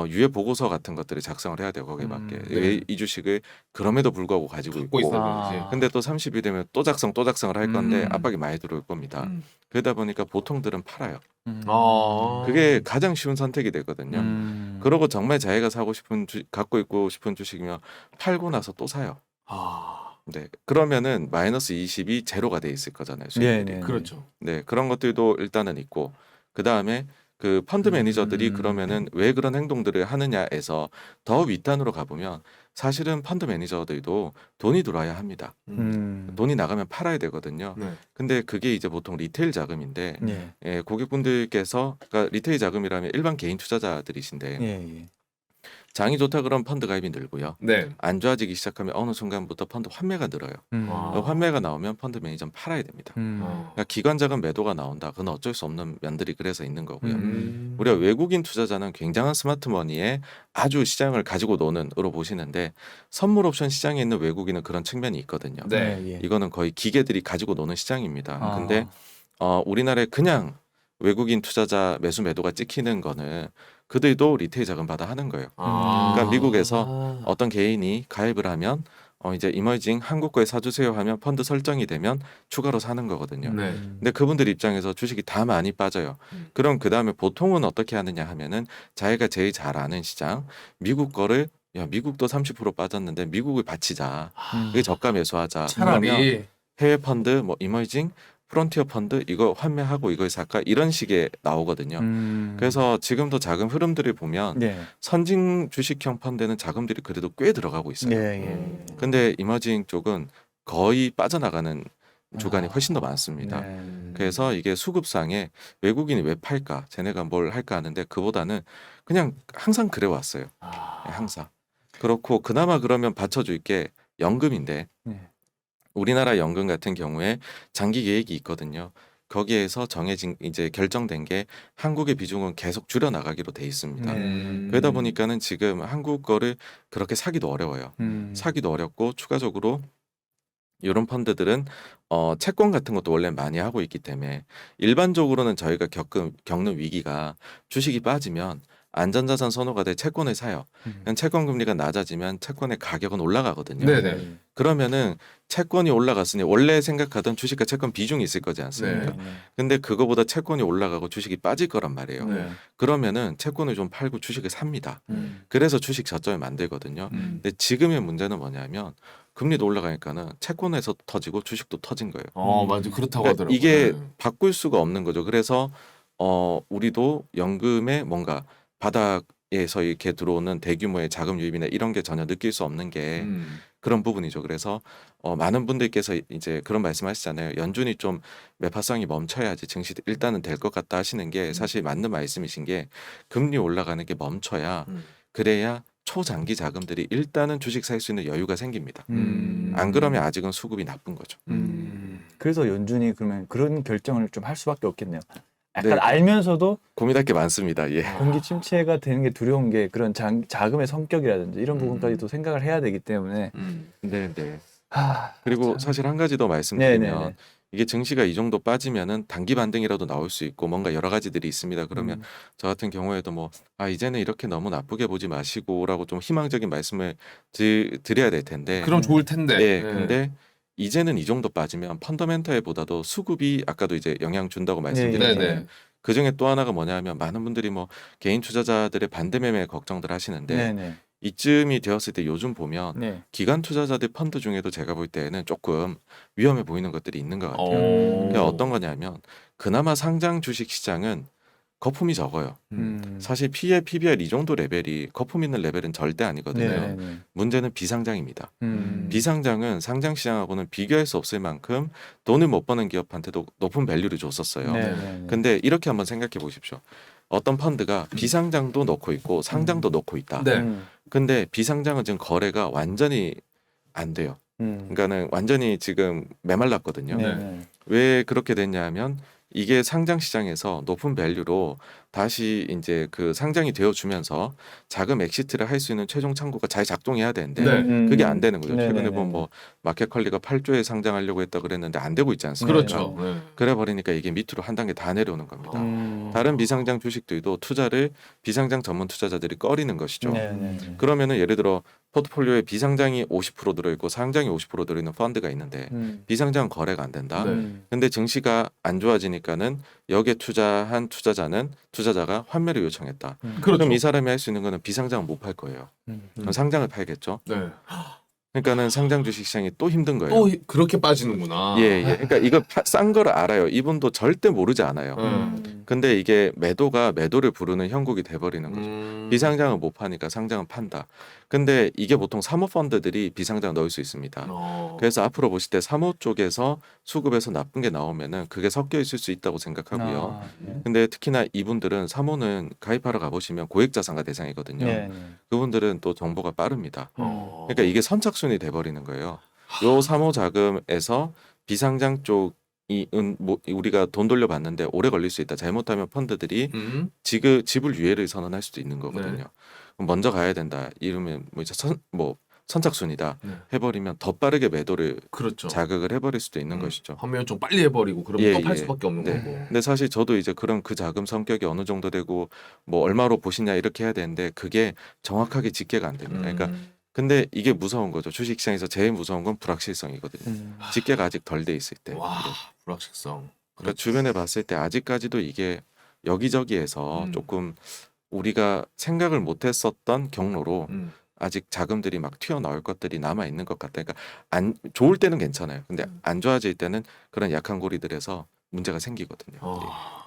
유예 보고서 같은 것들을 작성을 해야 돼요. 거기에 맞게. 네. 왜 이 주식을 그럼에도 불구하고 가지고 갖고 있고 있어야지. 근데 또 30이 되면 또 작성을 할 건데 음. 압박이 많이 들어올 겁니다. 음. 그러다 보니까 보통들은 팔아요. 아. 그게 가장 쉬운 선택이 되거든요. 그러고 정말 자기가 사고 싶은 갖고 있고 싶은 주식이면 팔고 나서 또 사요. 아. 네. 그러면은 마이너스 20이 제로가 돼 있을 거잖아요. 수익률이. 네, 네. 그렇죠. 네. 그런 것들도 일단은 있고 그다음에 그 펀드 매니저들이 그러면은 왜 그런 행동들을 하느냐에서 더 윗단으로 가보면 사실은 펀드 매니저들도 돈이 들어와야 합니다. 돈이 나가면 팔아야 되거든요. 네. 근데 그게 이제 보통 리테일 자금인데 네. 예, 고객분들께서 그러니까 리테일 자금이라면 일반 개인 투자자들이신데 예, 예. 장이 좋다 그러면 펀드 가입이 늘고요. 네. 안 좋아지기 시작하면 어느 순간부터 펀드 환매가 늘어요. 아. 환매가 나오면 펀드 매니저는 팔아야 됩니다. 어. 그러니까 기관 자금 매도가 나온다. 그건 어쩔 수 없는 면들이 그래서 있는 거고요. 음. 우리가 외국인 투자자는 굉장한 스마트머니에 아주 시장을 가지고 노는으로 보시는데 선물 옵션 시장에 있는 외국인은 그런 측면이 있거든요. 네. 예. 이거는 거의 기계들이 가지고 노는 시장입니다. 아. 근데 우리나라에 그냥 외국인 투자자 매수 매도가 찍히는 거는 그들도 리테일 자금 받아 하는 거예요. 아. 그러니까 미국에서 어떤 개인이 가입을 하면 이제 이머징 한국 거에 사주세요 하면 펀드 설정이 되면 추가로 사는 거거든요. 네. 근데 그분들 입장에서 주식이 다 많이 빠져요. 그럼 그 다음에 보통은 어떻게 하느냐 하면은 자기가 제일 잘 아는 시장 미국 거를 야 미국도 30% 빠졌는데 미국을 바치자. 그게 저가 매수하자. 그러면 차라리 해외 펀드 뭐 이머징 프론티어 펀드 이거 환매하고 이걸 살까 이런 식의 나오거든요. 그래서 지금도 자금 흐름들을 보면 네. 선진 주식형 펀드는 자금들이 그래도 꽤 들어가고 있어요. 예, 예. 근데 이머징 쪽은 거의 빠져나가는 주간이 훨씬 더 많습니다. 네. 그래서 이게 수급상에 외국인이 왜 팔까? 쟤네가 뭘 할까 하는데 그보다는 그냥 항상 그래 왔어요. 항상. 그렇고 그나마 그러면 받쳐줄 게 연금인데 네. 우리나라 연금 같은 경우에 장기 계획이 있거든요. 거기에서 정해진 이제 결정된 게 한국의 비중은 계속 줄여 나가기로 돼 있습니다. 그러다 보니까는 지금 한국 거를 그렇게 사기도 어려워요. 사기도 어렵고 추가적으로 이런 펀드들은 채권 같은 것도 원래 많이 하고 있기 때문에 일반적으로는 저희가 겪는 위기가 주식이 빠지면 안전자산 선호가 돼 채권을 사요. 그럼 채권 금리가 낮아지면 채권의 가격은 올라가거든요. 네네. 그러면은 채권이 올라갔으니 원래 생각하던 주식과 채권 비중이 있을 거지 않습니까? 네. 근데 그거보다 채권이 올라가고 주식이 빠질 거란 말이에요. 네. 그러면은 채권을 좀 팔고 주식을 삽니다. 그래서 주식 저점을 만들거든요. 근데 지금의 문제는 뭐냐면 금리도 올라가니까는 채권에서 터지고 주식도 터진 거예요. 맞아. 그렇다고 그러니까 하더라고요. 이게 네. 바꿀 수가 없는 거죠. 그래서 우리도 연금에 뭔가 바닥에서 이렇게 들어오는 대규모의 자금 유입이나 이런 게 전혀 느낄 수 없는 게 그런 부분이죠. 그래서 많은 분들께서 이제 그런 말씀하시잖아요. 연준이 좀 매파성이 멈춰야지 증시 일단은 될 것 같다 하시는 게 사실 맞는 말씀이신 게 금리 올라가는 게 멈춰야 그래야 초장기 자금들이 일단은 주식 살 수 있는 여유가 생깁니다. 안 그러면 아직은 수급이 나쁜 거죠. 그래서 연준이 그러면 그런 결정을 좀 할 수밖에 없겠네요. 약간 네. 알면서도 고민할 게 많습니다. 예. 경기 침체가 되는 게 두려운 게 그런 자금의 성격이라든지 이런 부분까지도 생각을 해야 되기 때문에 네, 네. 하, 그리고 참. 사실 한 가지 더 말씀드리면 네네네. 이게 증시가 이 정도 빠지면은 단기 반등이라도 나올 수 있고 뭔가 여러 가지들이 있습니다. 그러면 저 같은 경우에도 뭐 이제는 이렇게 너무 나쁘게 보지 마시고라고 좀 희망적인 말씀을 드려야 될 텐데. 그럼 좋을 텐데. 네, 근데 이제는 이 정도 빠지면 펀더멘털보다도 수급이 아까도 이제 영향 준다고 말씀드렸잖아요. 네네. 그 중에 또 하나가 뭐냐면 많은 분들이 뭐 개인 투자자들의 반대 매매 걱정들 하시는데 네네. 이쯤이 되었을 때 요즘 보면 네. 기관 투자자들 펀드 중에도 제가 볼 때는 조금 위험해 보이는 것들이 있는 것 같아요. 그게 어. 어떤 거냐면 그나마 상장 주식 시장은 거품이 적어요. 사실 PE, PBR 이 정도 레벨이 거품 있는 레벨은 절대 아니거든요. 네네네. 문제는 비상장입니다. 음. 비상장은 상장 시장하고는 비교할 수 없을 만큼 돈을 못 버는 기업한테도 높은 밸류를 줬었어요. 네네네. 근데 이렇게 한번 생각해 보십시오. 어떤 펀드가 비상장도 넣고 있고 상장도 넣고 있다. 네. 근데 비상장은 지금 거래가 완전히 안 돼요. 그러니까는 완전히 지금 메말랐거든요. 네네. 왜 그렇게 됐냐면 이게 상장 시장에서 높은 밸류로 다시 이제 그 상장이 되어 주면서 자금 엑시트를 할 수 있는 최종 창구가 잘 작동해야 되는데 네. 그게 안 되는 거죠. 최근에 네네네. 보면 뭐 마켓컬리가 8조에 상장하려고 했다 그랬는데 안 되고 있지 않습니까? 그렇죠. 네. 그래 버리니까 이게 밑으로 한 단계 다 내려오는 겁니다. 음. 다른 비상장 주식들도 투자를 비상장 전문 투자자들이 꺼리는 것이죠. 네네네. 그러면은 예를 들어 포트폴리오에 비상장이 50% 들어있고 상장이 50% 들어있는 펀드가 있는데 비상장 거래가 안 된다. 네. 근데 증시가 안 좋아지니까는 여기에 투자한 투자자가 환매를 요청했다. 그렇죠. 그럼 이 사람이 할 수 있는 거는 비상장은 못 팔 거예요. 그럼 상장을 팔겠죠. 네. 그러니까는 상장 주식 시장이 또 힘든 거예요. 또 그렇게 빠지는구나. 예. 그러니까 이거 싼 거를 알아요. 이분도 절대 모르지 않아요. 근데 이게 매도를 부르는 형국이 돼버리는 거죠. 비상장은 못 파니까 상장은 판다. 근데 이게 보통 사모펀드들이 비상장 넣을 수 있습니다. 그래서 앞으로 보실 때 사모 쪽에서 수급에서 나쁜 게 나오면은 그게 섞여 있을 수 있다고 생각하고요. 근데 특히나 이분들은 사모는 가입하러 가보시면 고액자산가 대상이거든요. 네네. 그분들은 또 정보가 빠릅니다. 그러니까 그러니까 이게 선착순이 돼버리는 거예요. 요 사모 자금에서 비상장 쪽이 뭐 우리가 돈 돌려받는데 오래 걸릴 수 있다. 잘못하면 펀드들이 지불 유예를 선언할 수도 있는 거거든요. 네. 그럼 먼저 가야 된다. 이러면 뭐 이제 선착순이다. 네. 해버리면 더 빠르게 매도를 그렇죠. 자극을 해버릴 수도 있는 것이죠. 판매를 좀 빨리 해버리고 그러면 예, 또 팔 예. 수밖에 없는 네. 거고. 근데 사실 저도 이제 그런 그 자금 성격이 어느 정도 되고 뭐 얼마로 보시냐 이렇게 해야 되는데 그게 정확하게 집계가 안 됩니다. 그러니까 근데 이게 무서운 거죠. 주식시장에서 제일 무서운 건 불확실성이거든요. 집계가 아직 덜 돼 있을 때. 와, 불확실성. 그러니까 주변에 봤을 때 아직까지도 이게 여기저기에서 조금 우리가 생각을 못했었던 경로로 아직 자금들이 막 튀어나올 것들이 남아 있는 것 같다. 그러니까 안 좋을 때는 괜찮아요. 근데 안 좋아질 때는 그런 약한 고리들에서 문제가 생기거든요.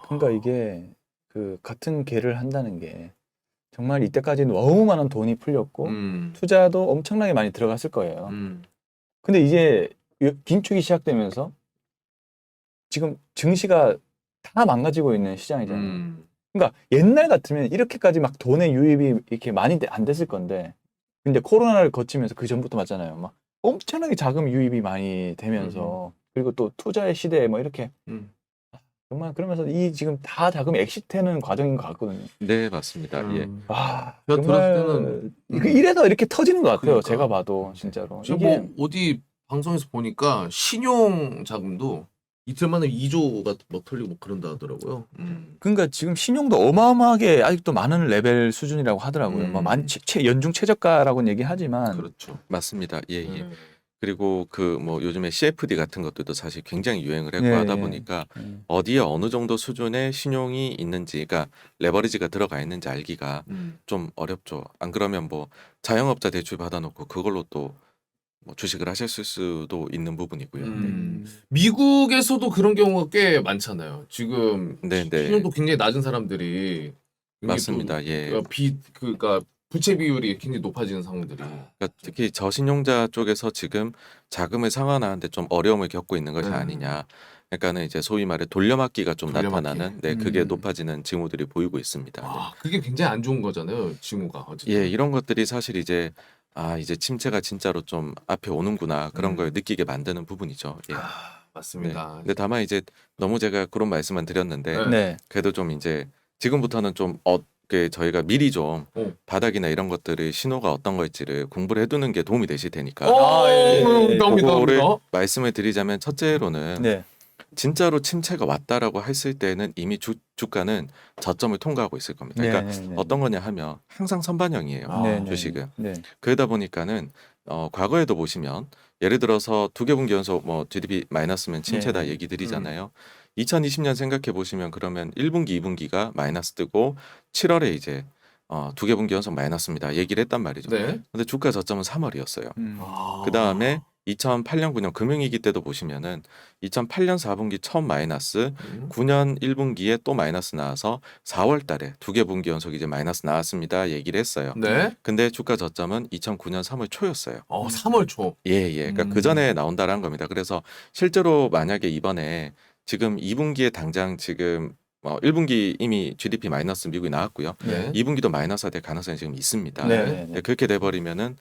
그러니까 이게 그 같은 개를 한다는 게 정말 이때까지는 너무 많은 돈이 풀렸고 투자도 엄청나게 많이 들어갔을 거예요. 근데 이제 긴축이 시작되면서 지금 증시가 다 망가지고 있는 시장이잖아요. 그러니까 옛날 같으면 이렇게까지 막 돈의 유입이 이렇게 많이 안 됐을 건데 근데 코로나를 거치면서 그 전부터 맞잖아요. 막 엄청나게 자금 유입이 많이 되면서 그리고 또 투자의 시대에 뭐 이렇게 정말 그러면서 이 지금 다 자금 엑시트하는 과정인 것 같거든요. 네, 맞습니다. 예. 아, 제가 정말 들었을 때는 이래서 이렇게 터지는 것 같아요. 그러니까. 제가 봐도 진짜로. 제가 이게 뭐 어디 방송에서 보니까 신용 자금도 이틀 만에 2조가 뭐 털리고 뭐 그런다 하더라고요. 그러니까 지금 신용도 어마어마하게 아직도 많은 레벨 수준이라고 하더라고요. 뭐 연중 최저가라고는 얘기하지만 그렇죠. 맞습니다. 예, 예. 그리고 그 뭐 요즘에 CFD 같은 것들도 사실 굉장히 유행을 했고 하다 보니까 어디에 어느 정도 수준의 신용이 있는지, 그러니까 레버리지가 들어가 있는지 알기가 좀 어렵죠. 안 그러면 뭐 자영업자 대출 받아놓고 그걸로 또 뭐 주식을 하실 수도 있는 부분이고요. 미국에서도 그런 경우가 꽤 많잖아요. 지금 네, 네. 신용도 굉장히 낮은 사람들이 맞습니다. 예. 그러니까 부채 비율이 굉장히 높아지는 상황들이. 그러니까 특히 저신용자 쪽에서 지금 자금을 상환하는데 좀 어려움을 겪고 있는 것이 아니냐. 그러니까는 이제 소위 말해 돌려막기가 좀 돌려막기. 나타나는, 네, 그게 높아지는 징후들이 보이고 있습니다. 네. 그게 굉장히 안 좋은 거잖아요. 징후가 어쨌든. 예, 이런 것들이 사실 이제 이제 침체가 진짜로 좀 앞에 오는구나 그런 걸 느끼게 만드는 부분이죠. 예. 네. 맞습니다. 근데 다만 이제 너무 제가 그런 말씀만 드렸는데 네. 그래도 좀 이제 지금부터는 좀 저희가 미리 좀 바닥이나 이런 것들을 신호가 어떤 걸지를 공부를 해두는 게 도움이 되실 테니까 그거를 말씀을 드리자면 첫째로는 네. 진짜로 침체가 왔다라고 했을 때는 이미 주가는 저점을 통과하고 있을 겁니다. 그러니까 어떤 거냐 하면 항상 선반영이에요. 주식은. 그러다 보니까는 과거에도 보시면 예를 들어서 두 개 분기 연속 뭐 GDP 마이너스면 침체다 얘기 드리잖아요. 2020년 생각해 보시면 그러면 1분기, 2분기가 마이너스 뜨고 7월에 이제 두 개 분기 연속 마이너스입니다. 얘기를 했단 말이죠. 네. 근데 주가 저점은 3월이었어요. 그 다음에 2008년 9년 금융위기 때도 보시면은 2008년 4분기 처음 마이너스, 9년 1분기에 또 마이너스 나와서 4월 달에 두 개 분기 연속 이제 마이너스 나왔습니다. 얘기를 했어요. 네. 근데 주가 저점은 2009년 3월 초였어요. 3월 초. 예, 예. 그러니까 그 전에 나온다라는 겁니다. 그래서 실제로 만약에 이번에 지금 2분기에 당장 지금 1분기 이미 GDP 마이너스 미국이 나왔고요. 네. 2분기도 마이너스가 될 가능성이 지금 있습니다. 네. 네, 그렇게 돼 버리면은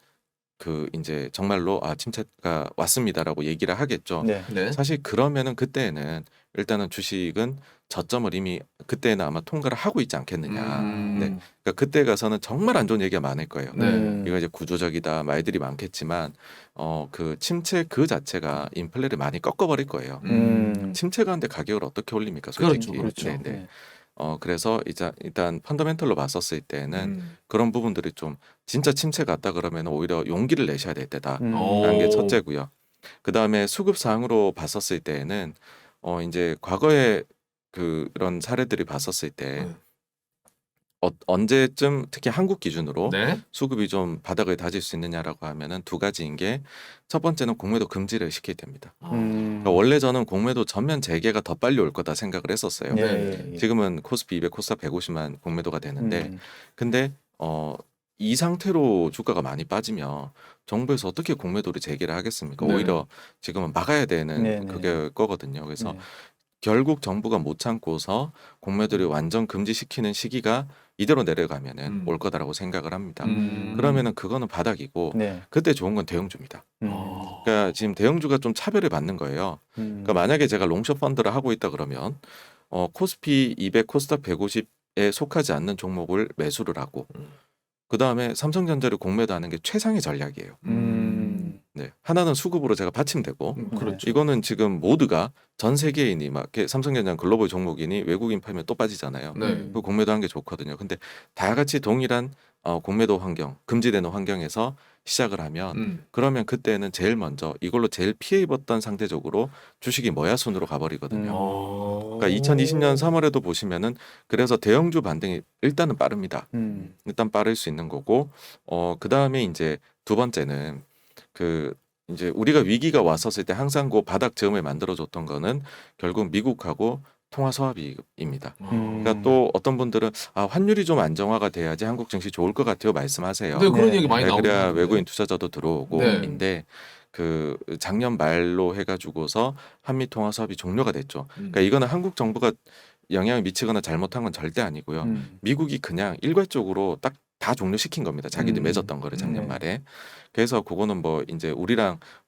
그 이제 정말로 침체가 왔습니다라고 얘기를 하겠죠. 네. 네. 사실 그러면은 그때는 일단은 주식은 저점을 이미 그때는 아마 통과를 하고 있지 않겠느냐. 네. 그러니까 그때 가서는 정말 안 좋은 얘기가 많을 거예요. 네. 이거 이제 구조적이다 말들이 많겠지만 그 침체 그 자체가 인플레를 많이 꺾어버릴 거예요. 침체가 한데 가격을 어떻게 올립니까? 솔직히. 그렇죠. 네, 네. 그래서 이제 일단 펀더멘털로 봤었을 때는 그런 부분들이 좀 진짜 침체가 왔다 그러면 오히려 용기를 내셔야 될 때다라는 게 첫째고요. 그 다음에 수급 사항으로 봤었을 때에는 이제 과거에 그런 사례들이 봤었을 때 언제쯤 특히 한국 기준으로 네. 수급이 좀 바닥을 다질 수 있느냐라고 하면은 두 가지인 게 첫 번째는 공매도 금지를 시킬 때입니다. 그러니까 원래 저는 공매도 전면 재개가 더 빨리 올 거다 생각을 했었어요. 네. 지금은 코스피 200, 코스닥 150만 공매도가 되는데 근데 이 상태로 주가가 많이 빠지면 정부에서 어떻게 공매도를 재개를 하겠습니까? 네. 오히려 지금은 막아야 되는 네, 네. 그게 거거든요. 그래서 결국 정부가 못 참고서 공매도를 완전 금지시키는 시기가 이대로 내려가면은 올 거다라고 생각을 합니다. 그러면은 그거는 바닥이고 네. 그때 좋은 건 대형주입니다. 그러니까 지금 대형주가 좀 차별을 받는 거예요. 그러니까 만약에 제가 롱숏 펀드를 하고 있다 그러면 코스피 200, 코스닥 150에 속하지 않는 종목을 매수를 하고 그 다음에 삼성전자를 공매도하는 게 최상의 전략이에요. 네, 하나는 수급으로 제가 받침되고 그렇죠. 이거는 지금 모두가 전 세계인이 막 이렇게 삼성전자는 글로벌 종목이니 외국인 팔면 또 빠지잖아요. 네. 그 공매도 한 게 좋거든요. 근데 다 같이 동일한 공매도 환경, 금지되는 환경에서 시작을 하면 그러면 그때는 제일 먼저 이걸로 제일 피해 입었던 상대적으로 주식이 머야손으로 가버리거든요. 그러니까 2020년 3월에도 보시면은 그래서 대형주 반등이 일단은 빠릅니다. 일단 빠를 수 있는 거고 그 다음에 이제 두 번째는 그 이제 우리가 위기가 왔었을 때 항상 그 바닥 저음을 만들어줬던 거는 결국 미국하고 통화 수합입니다. 그러니까 또 어떤 분들은 환율이 좀 안정화가 돼야지 한국 증시 좋을 것 같아요 말씀하세요. 네, 그런 얘기 많이 나오고. 그래야 외국인 투자자도 들어오고인데 네. 그 작년 말로 해가지고서 한미 통화 수합이 종료가 됐죠. 그러니까 이거는 한국 정부가 영향을 미치거나 잘못한 건 절대 아니고요. 미국이 그냥 일괄적으로 딱 다 종료시킨 겁니다. 자기들 맺었던 거를 작년 말에. 그래서 그거는 뭐 이제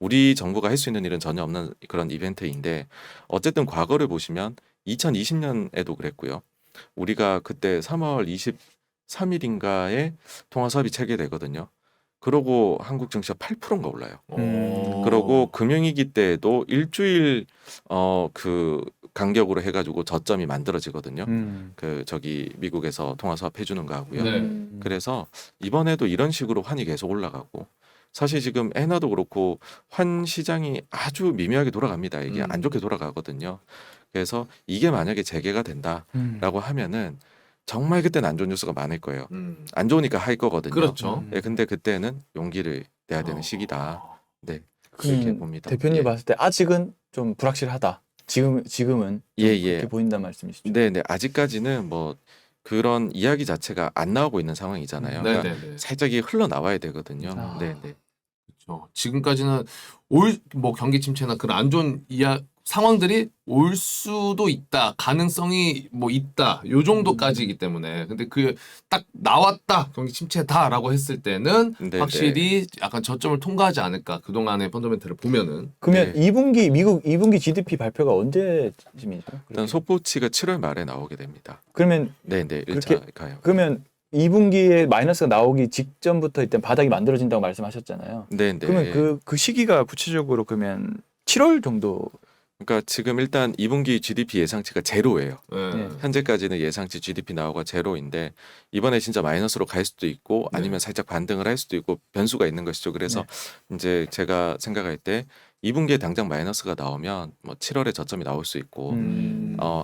우리 정부가 할 수 있는 일은 전혀 없는 그런 이벤트인데 어쨌든 과거를 보시면 2020년에도 그랬고요. 우리가 그때 3월 23일인가에 통화 수합이 체결되거든요. 그러고 한국 증시가 8%인가 올라요. 그러고 금융위기 때에도 일주일 그 간격으로 해가지고 저점이 만들어지거든요. 그 저기 미국에서 통화 수합 해주는 거 하고요. 네. 그래서 이번에도 이런 식으로 환이 계속 올라가고 사실 지금 엔화도 그렇고 환 시장이 아주 미묘하게 돌아갑니다. 이게 안 좋게 돌아가거든요. 그래서 이게 만약에 재개가 된다라고 하면은 정말 그때는 안 좋은 뉴스가 많을 거예요. 안 좋으니까 할 거거든요. 그렇죠. 네, 근데 그때는 용기를 내야 되는 시기다. 네, 그렇게 그렇게 봅니다. 대표님 예. 봤을 때 아직은 좀 불확실하다. 지금은 좀 예, 예. 그렇게 보인단 말씀이시죠? 네, 네. 아직까지는 뭐 그런 이야기 자체가 안 나오고 있는 상황이잖아요. 그러니까 네네네. 살짝이 흘러나와야 되거든요. 아. 네, 네. 그렇죠. 지금까지는 뭐 경기 침체나 그런 안 좋은 상황들이 올 수도 있다, 가능성이 뭐 있다, 요 정도까지이기 때문에. 근데 그 딱 나왔다, 경기 침체다라고 했을 때는 네, 확실히 약간 저점을 통과하지 않을까. 그 동안의 펀더멘트를 보면은. 그러면 네. 2분기 미국 2분기 GDP 발표가 언제쯤이죠? 일단 속보치가 7월 말에 나오게 됩니다. 그러면 네, 네. 그렇게- 1차 가요. 그러면 2분기에 마이너스가 나오기 직전부터 일단 바닥이 만들어진다고 말씀하셨잖아요. 네, 네. 그러면 그 시기가 구체적으로 그러면 7월 정도. 그러니까 지금 일단 2분기 GDP 예상치가 제로예요. 네. 네. 현재까지는 예상치 GDP 나오가 제로인데 이번에 진짜 마이너스로 갈 수도 있고 네. 아니면 살짝 반등을 할 수도 있고 변수가 있는 것이죠. 그래서 이제 제가 생각할 때 2분기에 당장 마이너스가 나오면 뭐 7월에 저점이 나올 수 있고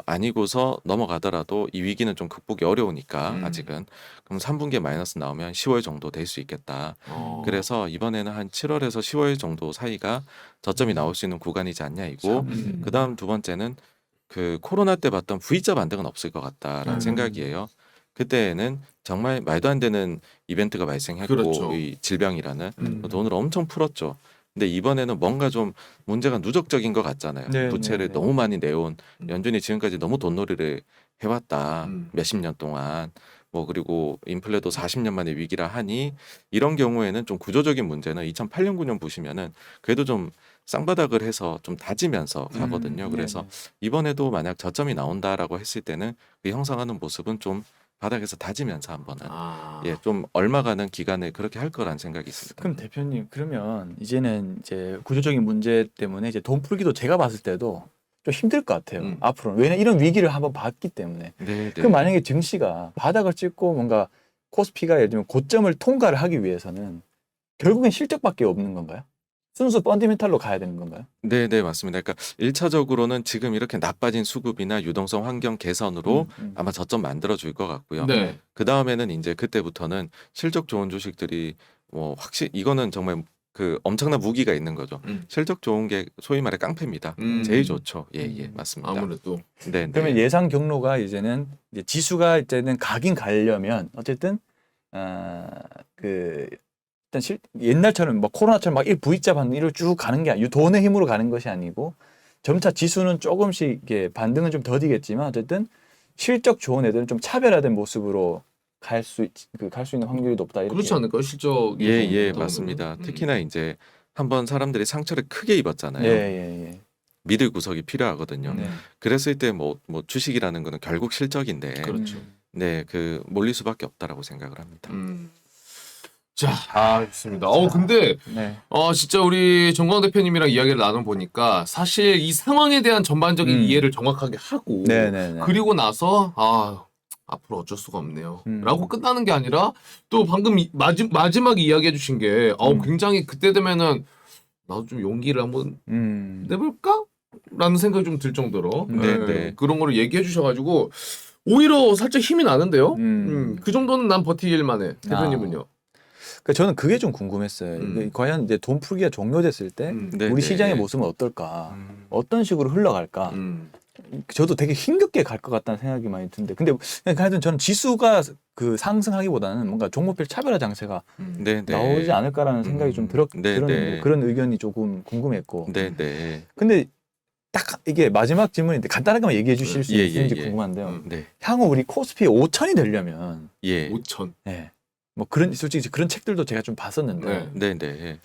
아니고서 넘어가더라도 이 위기는 좀 극복이 어려우니까 아직은 그럼 3분기에 마이너스 나오면 10월 정도 될 수 있겠다. 그래서 이번에는 한 7월에서 10월 정도 사이가 저점이 나올 수 있는 구간이지 않냐이고 그다음 두 번째는 그 코로나 때 봤던 V자 반등은 없을 것 같다라는 생각이에요. 그때는 정말 말도 안 되는 이벤트가 발생했고 그렇죠. 이 질병이라는 돈을 엄청 풀었죠. 근데 이번에는 뭔가 좀 문제가 누적적인 것 같잖아요. 네, 부채를 네, 네. 너무 많이 내온 연준이 지금까지 너무 돈놀이를 해왔다. 몇십 년 동안. 뭐 그리고 인플레도 40년 만에 위기라 하니 이런 경우에는 좀 구조적인 문제는 2008년 9년 보시면은 그래도 좀 쌍바닥을 해서 좀 다지면서 가거든요. 그래서 네네. 이번에도 만약 저점이 나온다라고 했을 때는 그 형성하는 모습은 좀 바닥에서 다지면서 한번은 예, 좀 얼마가는 기간을 그렇게 할 거란 생각이 있습니다. 그럼 대표님 그러면 이제는 이제 구조적인 문제 때문에 이제 돈 풀기도 제가 봤을 때도 좀 힘들 것 같아요. 앞으로는. 왜냐 이런 위기를 한번 봤기 때문에. 네, 네. 그럼 만약에 증시가 바닥을 찍고 뭔가 코스피가 예를 들면 고점을 통과를 하기 위해서는 결국엔 실적밖에 없는 건가요? 순수 펀디멘탈로 가야 되는 건가요? 네, 네, 맞습니다. 그러니까 1차적으로는 지금 이렇게 나빠진 수급이나 유동성 환경 개선으로 아마 저점 만들어 줄 것 같고요. 네. 그 다음에는 이제 그때부터는 실적 좋은 주식들이 뭐 확실히 이거는 정말 그 엄청난 무기가 있는 거죠. 실적 좋은 게 소위 말해 깡패입니다. 제일 좋죠. 예, 예, 맞습니다. 아무래도. 네, 네. 그러면 예상 경로가 이제는 이제 지수가 이제는 가긴 가려면 어쨌든 그 일단 옛날처럼 뭐 코로나처럼 막 V자 반등 이를 쭉 가는 게 아니고 돈의 힘으로 가는 것이 아니고 점차 지수는 조금씩 이게 반등은 좀 더디겠지만 어쨌든 실적 좋은 애들은 좀 차별화된 모습으로 갈 수 있는 확률이 높다 이렇게. 그렇지 않을까요? 실적. 예, 예, 맞습니다. 특히나 이제 한번 사람들이 상처를 크게 입었잖아요. 예, 예, 예. 믿을 구석이 필요하거든요. 네. 그랬을 때 뭐 주식이라는 거는 결국 실적인데 그렇죠. 네, 그 몰릴 수밖에 없다라고 생각을 합니다. 자, 좋습니다. 근데 네. 진짜 우리 정광 대표님이랑 이야기를 나눠 보니까 사실 이 상황에 대한 전반적인 이해를 정확하게 하고 네, 네, 네. 그리고 나서 앞으로 어쩔 수가 없네요. 라고 음. 끝나는 게 아니라 또 방금 마지막에 이야기해 주신 게 굉장히 그때 되면은 나도 좀 용기를 한번 내볼까? 라는 생각이 좀 들 정도로 네, 네. 그런 거를 얘기해 주셔가지고 오히려 살짝 힘이 나는데요. 음. 그 정도는 난 버틸 만해. 대표님은요? 그러니까 저는 그게 좀 궁금했어요. 이게 과연 이제 돈 풀기가 종료됐을 때 네, 우리 네. 시장의 모습은 어떨까? 어떤 식으로 흘러갈까? 저도 되게 힘겹게 갈 것 같다는 생각이 많이 드는데, 근데 하여튼 저는 지수가 그 상승하기보다는 뭔가 종목별 차별화 장세가 네, 네. 나오지 않을까라는 생각이 좀 들었는데 네. 그런 의견이 조금 궁금했고. 네, 네. 근데 딱 이게 마지막 질문인데 간단하게만 얘기해 주실 수 예, 있는지 예, 예. 궁금한데요. 네. 향후 우리 코스피 5천이 되려면, 예. 5천. 네. 뭐 솔직히 그런 책들도 제가 좀 봤었는데 네. 네, 네.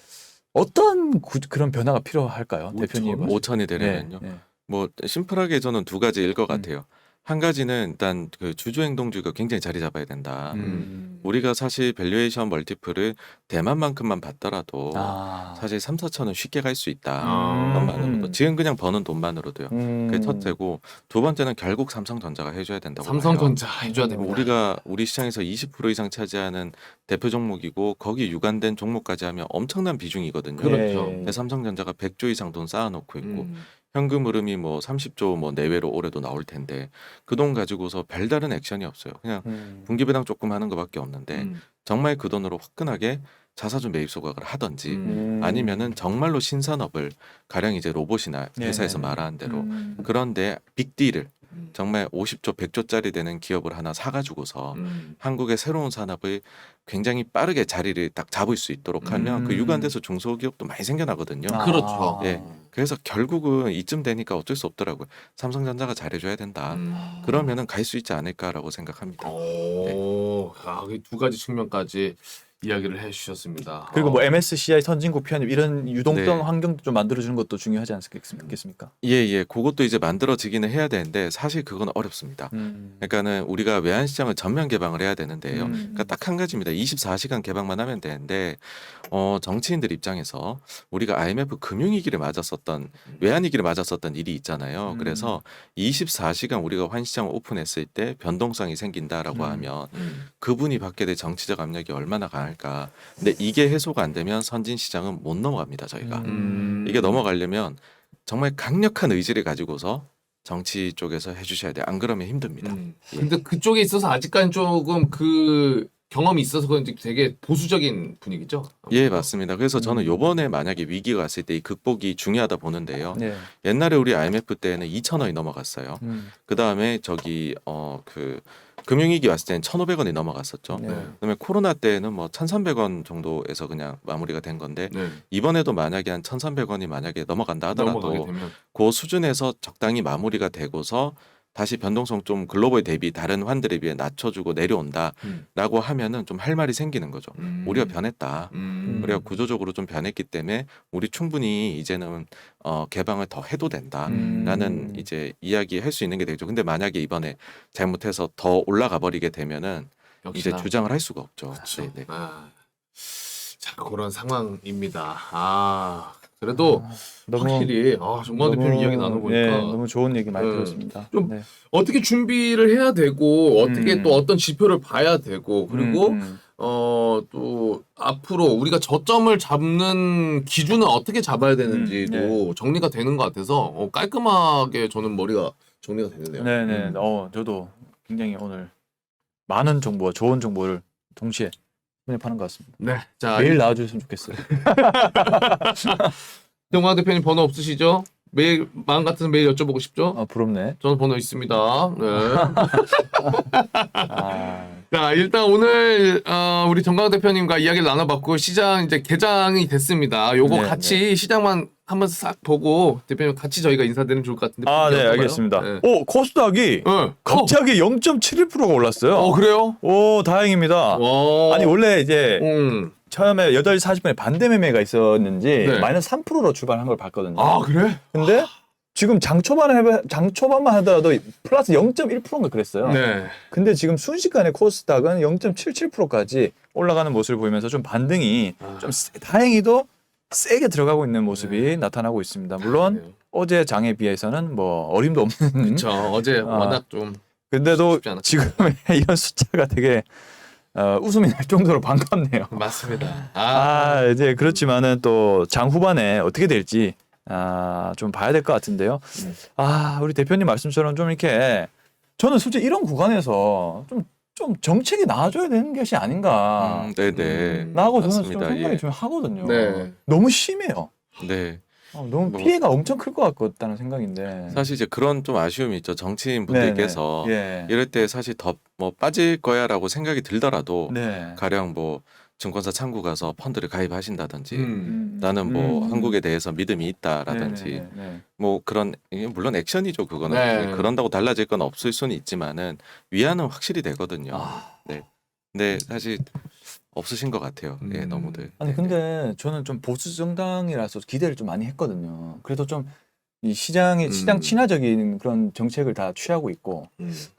어떤 그런 변화가 필요할까요, 5천? 대표님? 5천이 되려면요. 네. 뭐 심플하게 저는 두 가지일 것 같아요. 한 가지는 일단 그 주주행동주의가 굉장히 자리 잡아야 된다. 우리가 사실 밸류에이션 멀티플을 대만만큼만 봤더라도 사실 3, 4천은 쉽게 갈 수 있다. 돈만으로도. 지금 그냥 버는 돈만으로도요. 그게 첫째고 두 번째는 결국 삼성전자가 해줘야 된다고 봐요. 삼성전자 해줘야 됩니다. 우리가 우리 시장에서 20% 이상 차지하는 대표 종목이고 거기 유관된 종목까지 하면 엄청난 비중이거든요. 그렇죠. 근데 삼성전자가 100조 이상 돈 쌓아놓고 있고 현금 흐름이 뭐 30조 뭐 내외로 올해도 나올 텐데 그 돈 가지고서 별다른 액션이 없어요. 그냥 분기 배당 조금 하는 것밖에 없는데 정말 그 돈으로 화끈하게 자사주 매입 소각을 하든지 아니면은 정말로 신산업을 가령 이제 로봇이나 회사에서 말하는 대로 그런데 빅딜을 정말 50조, 100조짜리 되는 기업을 하나 사가지고서 한국의 새로운 산업을 굉장히 빠르게 자리를 딱 잡을 수 있도록 하면 그 유관돼서 중소기업도 많이 생겨나거든요. 그렇죠. 예. 그래서 결국은 이쯤 되니까 어쩔 수 없더라고요. 삼성전자가 잘해줘야 된다. 그러면은 갈 수 있지 않을까라고 생각합니다. 오, 두 가지 측면까지 이야기를 해주셨습니다. 그리고 뭐 MSCI 선진국 편입 이런 유동성 네. 환경도 좀 만들어주는 것도 중요하지 않겠습니까? 예. 그것도 이제 만들어지기는 해야 되는데 사실 그건 어렵습니다. 그러니까는 우리가 외환시장을 전면 개방을 해야 되는데요. 그러니까 딱 한 가지입니다. 24시간 개방만 하면 되는데 정치인들 입장에서 우리가 IMF 금융위기를 맞았었던 외환위기를 맞았었던 일이 있잖아요. 그래서 24시간 우리가 환시장을 오픈했을 때 변동성이 생긴다라고 하면 그분이 받게 될 정치적 압력이 얼마나 강할까. 근데 이게 해소가 안 되면 선진 시장은 못 넘어갑니다. 저희가. 이게 넘어가려면 정말 강력한 의지를 가지고서 정치 쪽에서 해주셔야 돼요. 안 그러면 힘듭니다. 근데 그쪽에 있어서 아직까지 조금 그 경험이 있어서 그런지 되게 보수적인 분위기죠. 예, 맞습니다. 그래서 저는 요번에 만약에 위기가 왔을 때 이 극복이 중요하다 보는데요. 네. 옛날에 우리 IMF 때는 2,000원이 넘어갔어요. 그 다음에 저기 그 금융위기 왔을 때는 1,500원이 넘어갔었죠. 네. 그다음에 코로나 때는 뭐 1,300원 정도에서 그냥 마무리가 된 건데 네. 이번에도 만약에 한 1,300원이 만약에 넘어간다 하더라도 넘어가게 되면 그 수준에서 적당히 마무리가 되고서 다시 변동성 좀 글로벌 대비 다른 환들에 비해 낮춰주고 내려온다라고 하면은 좀 할 말이 생기는 거죠. 우리가 변했다. 우리가 구조적으로 좀 변했기 때문에 우리 충분히 이제는 개방을 더 해도 된다라는 이제 이야기할 수 있는 게 되죠. 근데 만약에 이번에 잘못해서 더 올라가 버리게 되면은 이제 역시나. 주장을 할 수가 없죠. 그렇죠. 네네. 자, 그런 상황입니다. 그래도 확실히 정광 대표님 이야기 나눠보니까 네, 너무 좋은 얘기 많이 네. 들었습니다. 좀 네. 어떻게 준비를 해야 되고 어떻게 또 어떤 지표를 봐야 되고 그리고 또 앞으로 우리가 저점을 잡는 기준은 어떻게 잡아야 되는지도 정리가 되는 것 같아서 깔끔하게 저는 머리가 정리가 되는데요. 네네. 저도 굉장히 오늘 많은 정보와 좋은 정보를 동시에 편입하는 것 같습니다. 네, 자 매일 나와주셨으면 좋겠어요. 정광 대표님 번호 없으시죠? 매일 마음 같아서 매일 여쭤보고 싶죠? 부럽네. 저는 번호 있습니다. 네. 아, 자, 일단 오늘 우리 정강 대표님과 이야기를 나눠봤고 시장 이제 개장이 됐습니다. 요거 네, 같이 시장만 한번 싹 보고 대표님 같이 저희가 인사드리면 좋을 것 같은데. 네, 어떤가요? 알겠습니다. 네. 코스닥이 갑자기 0.71%가 올랐어요. 그래요? 다행입니다. 와. 아니 원래 이제 음. 처음에 8시 40분에 반대 매매가 있었는지 네. 마이너스 3%로 출발한 걸 봤거든요. 그래? 근데 지금 장 초반만 하더라도 플러스 0.1%인가 그랬어요. 네. 근데 지금 순식간에 코스닥은 0.77%까지 올라가는 모습을 보이면서 좀 반등이 좀 다행히도 세게 들어가고 있는 모습이 나타나고 있습니다. 물론 그래요. 어제 장에 비해서는 뭐 어림도 없는. 저 어제 워낙 좀 근데도 쉽지 않았죠. 지금 이런 숫자가 되게 웃음이 날 정도로 반갑네요. 맞습니다. 이제 그렇지만은 또 장 후반에 어떻게 될지 좀 봐야 될 것 같은데요. 우리 대표님 말씀처럼 좀 이렇게 저는 솔직히 이런 구간에서 좀 정책이 나와줘야 되는 것이 아닌가. 네네. 나하고 저는 좀 맞습니다. 생각이 예. 좀 하거든요. 네. 너무 심해요. 네. 너무 뭐- 피해가 엄청 클 것 같다는 생각인데. 사실 이제 그런 좀 아쉬움이 있죠. 정치인 분들께서 네. 이럴 때 사실 더 뭐 빠질 거야라고 생각이 들더라도 네. 가령 뭐 증권사 창구 가서 펀드를 가입하신다든지 나는 음. 한국에 대해서 믿음이 있다라든지 네. 뭐 그런 이게 물론 액션이죠. 그거는 네. 그런다고 달라질 건 없을 수는 있지만은 위안은 확실히 되거든요. 네. 근데 사실 없으신 것 같아요. 예, 너무들. 아니 네, 근데 저는 좀 보수 정당이라서 기대를 좀 많이 했거든요. 그래도 좀 이 시장 친화적인 그런 정책을 다 취하고 있고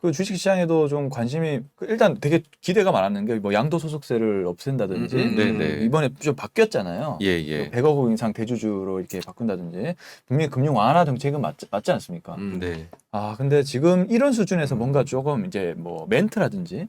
그 주식 시장에도 좀 관심이 일단 되게 기대가 많았는 게 뭐 양도소득세를 없앤다든지 네네. 이번에 좀 바뀌었잖아요. 예, 예. 100억 원 이상 대주주로 이렇게 바꾼다든지 분명히 금융 완화 정책은 맞지 않습니까? 네. 아 근데 지금 이런 수준에서 뭔가 조금 이제 뭐 멘트라든지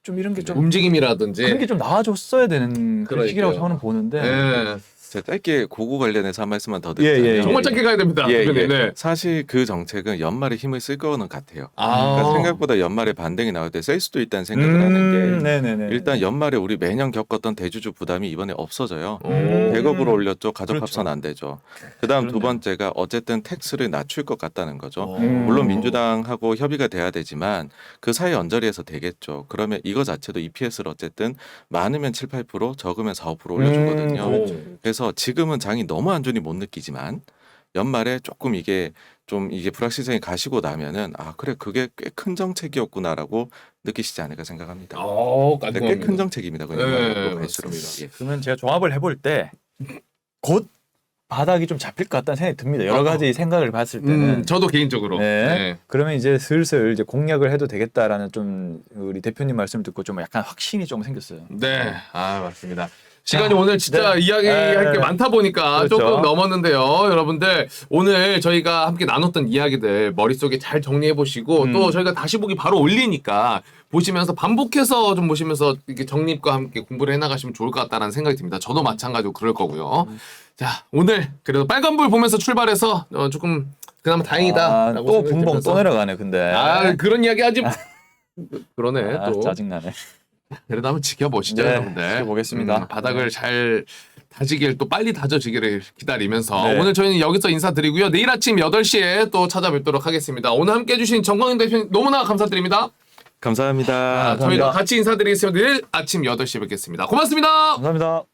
좀 이런 게 좀 움직임이라든지. 그런 게 좀 나와줬어야 되는 그런 그러니까요. 시기라고 저는 보는데 예. 제가 짧게 그거 관련해서 한 말씀만 더 예, 드리자면 예. 정말 짧게 가야 됩니다. 예, 대표님. 예. 네. 사실 그 정책은 연말에 힘을 쓸 거는 같아요. 아. 그러니까 생각보다 연말에 반등이 나올 때 셀 수도 있다는 생각을 하는 게 네네네. 일단 연말에 우리 매년 겪었던 대주주 부담이 이번에 없어져요. 오. 100억으로 올렸죠. 가족 그렇죠. 합산 안 되죠. 그다음 두 그렇네요. 번째가 어쨌든 텍스를 낮출 것 같다는 거죠. 음. 물론 민주당하고 협의가 돼야 되지만 그 사이 언저리에서 되겠죠. 그러면 이거 자체도 EPS를 어쨌든 많으면 7, 8% 적으면 4, 5% 올려주거든요. 그렇죠. 그래서 지금은 장이 너무 안 좋으니 못 느끼지만 연말에 조금 이게 불확실성이 가시고 나면은 아 그래 그게 꽤 큰 정책이었구나라고 느끼시지 않을까 생각합니다. 네, 꽤 큰 정책입니다. 그냥 네, 연말로 갈수록. 맞습니다. 예. 그러면 제가 종합을 해볼 때 곧 바닥이 좀 잡힐 것 같다는 생각이 듭니다. 여러 가지 생각을 봤을 때는. 저도 개인적으로. 네. 네. 그러면 이제 슬슬 이제 공략을 해도 되겠다라는 좀 우리 대표님 말씀을 듣고 좀 약간 확신이 좀 생겼어요. 네. 아, 맞습니다. 시간이 자, 오늘 진짜 네. 이야기할 게 네. 많다 보니까 그렇죠. 조금 넘었는데요. 여러분들 오늘 저희가 함께 나눴던 이야기들 머릿속에 잘 정리해 보시고 또 저희가 다시 보기 바로 올리니까 보시면서 반복해서 좀 보시면서 이렇게 정립과 함께 공부를 해나가시면 좋을 것 같다는 생각이 듭니다. 저도 마찬가지로 그럴 거고요. 자, 오늘 그래도 빨간불 보면서 출발해서 조금 그나마 다행이다. 아, 또 분봉 또 내려가네 근데. 아, 그런 이야기 하지 마. 그러네. 아, 또. 짜증나네. 그래도 한번 지켜보시죠, 네, 여러분들. 지켜보겠습니다. 바닥을 잘 다지길 또 빨리 다져지기를 기다리면서 네. 오늘 저희는 여기서 인사드리고요. 내일 아침 8시에 또 찾아뵙도록 하겠습니다. 오늘 함께 해주신 정광윤 대표님 너무나 감사드립니다. 감사합니다. 저희도 같이 인사드리겠습니다. 내일 아침 8시에 뵙겠습니다. 고맙습니다. 감사합니다.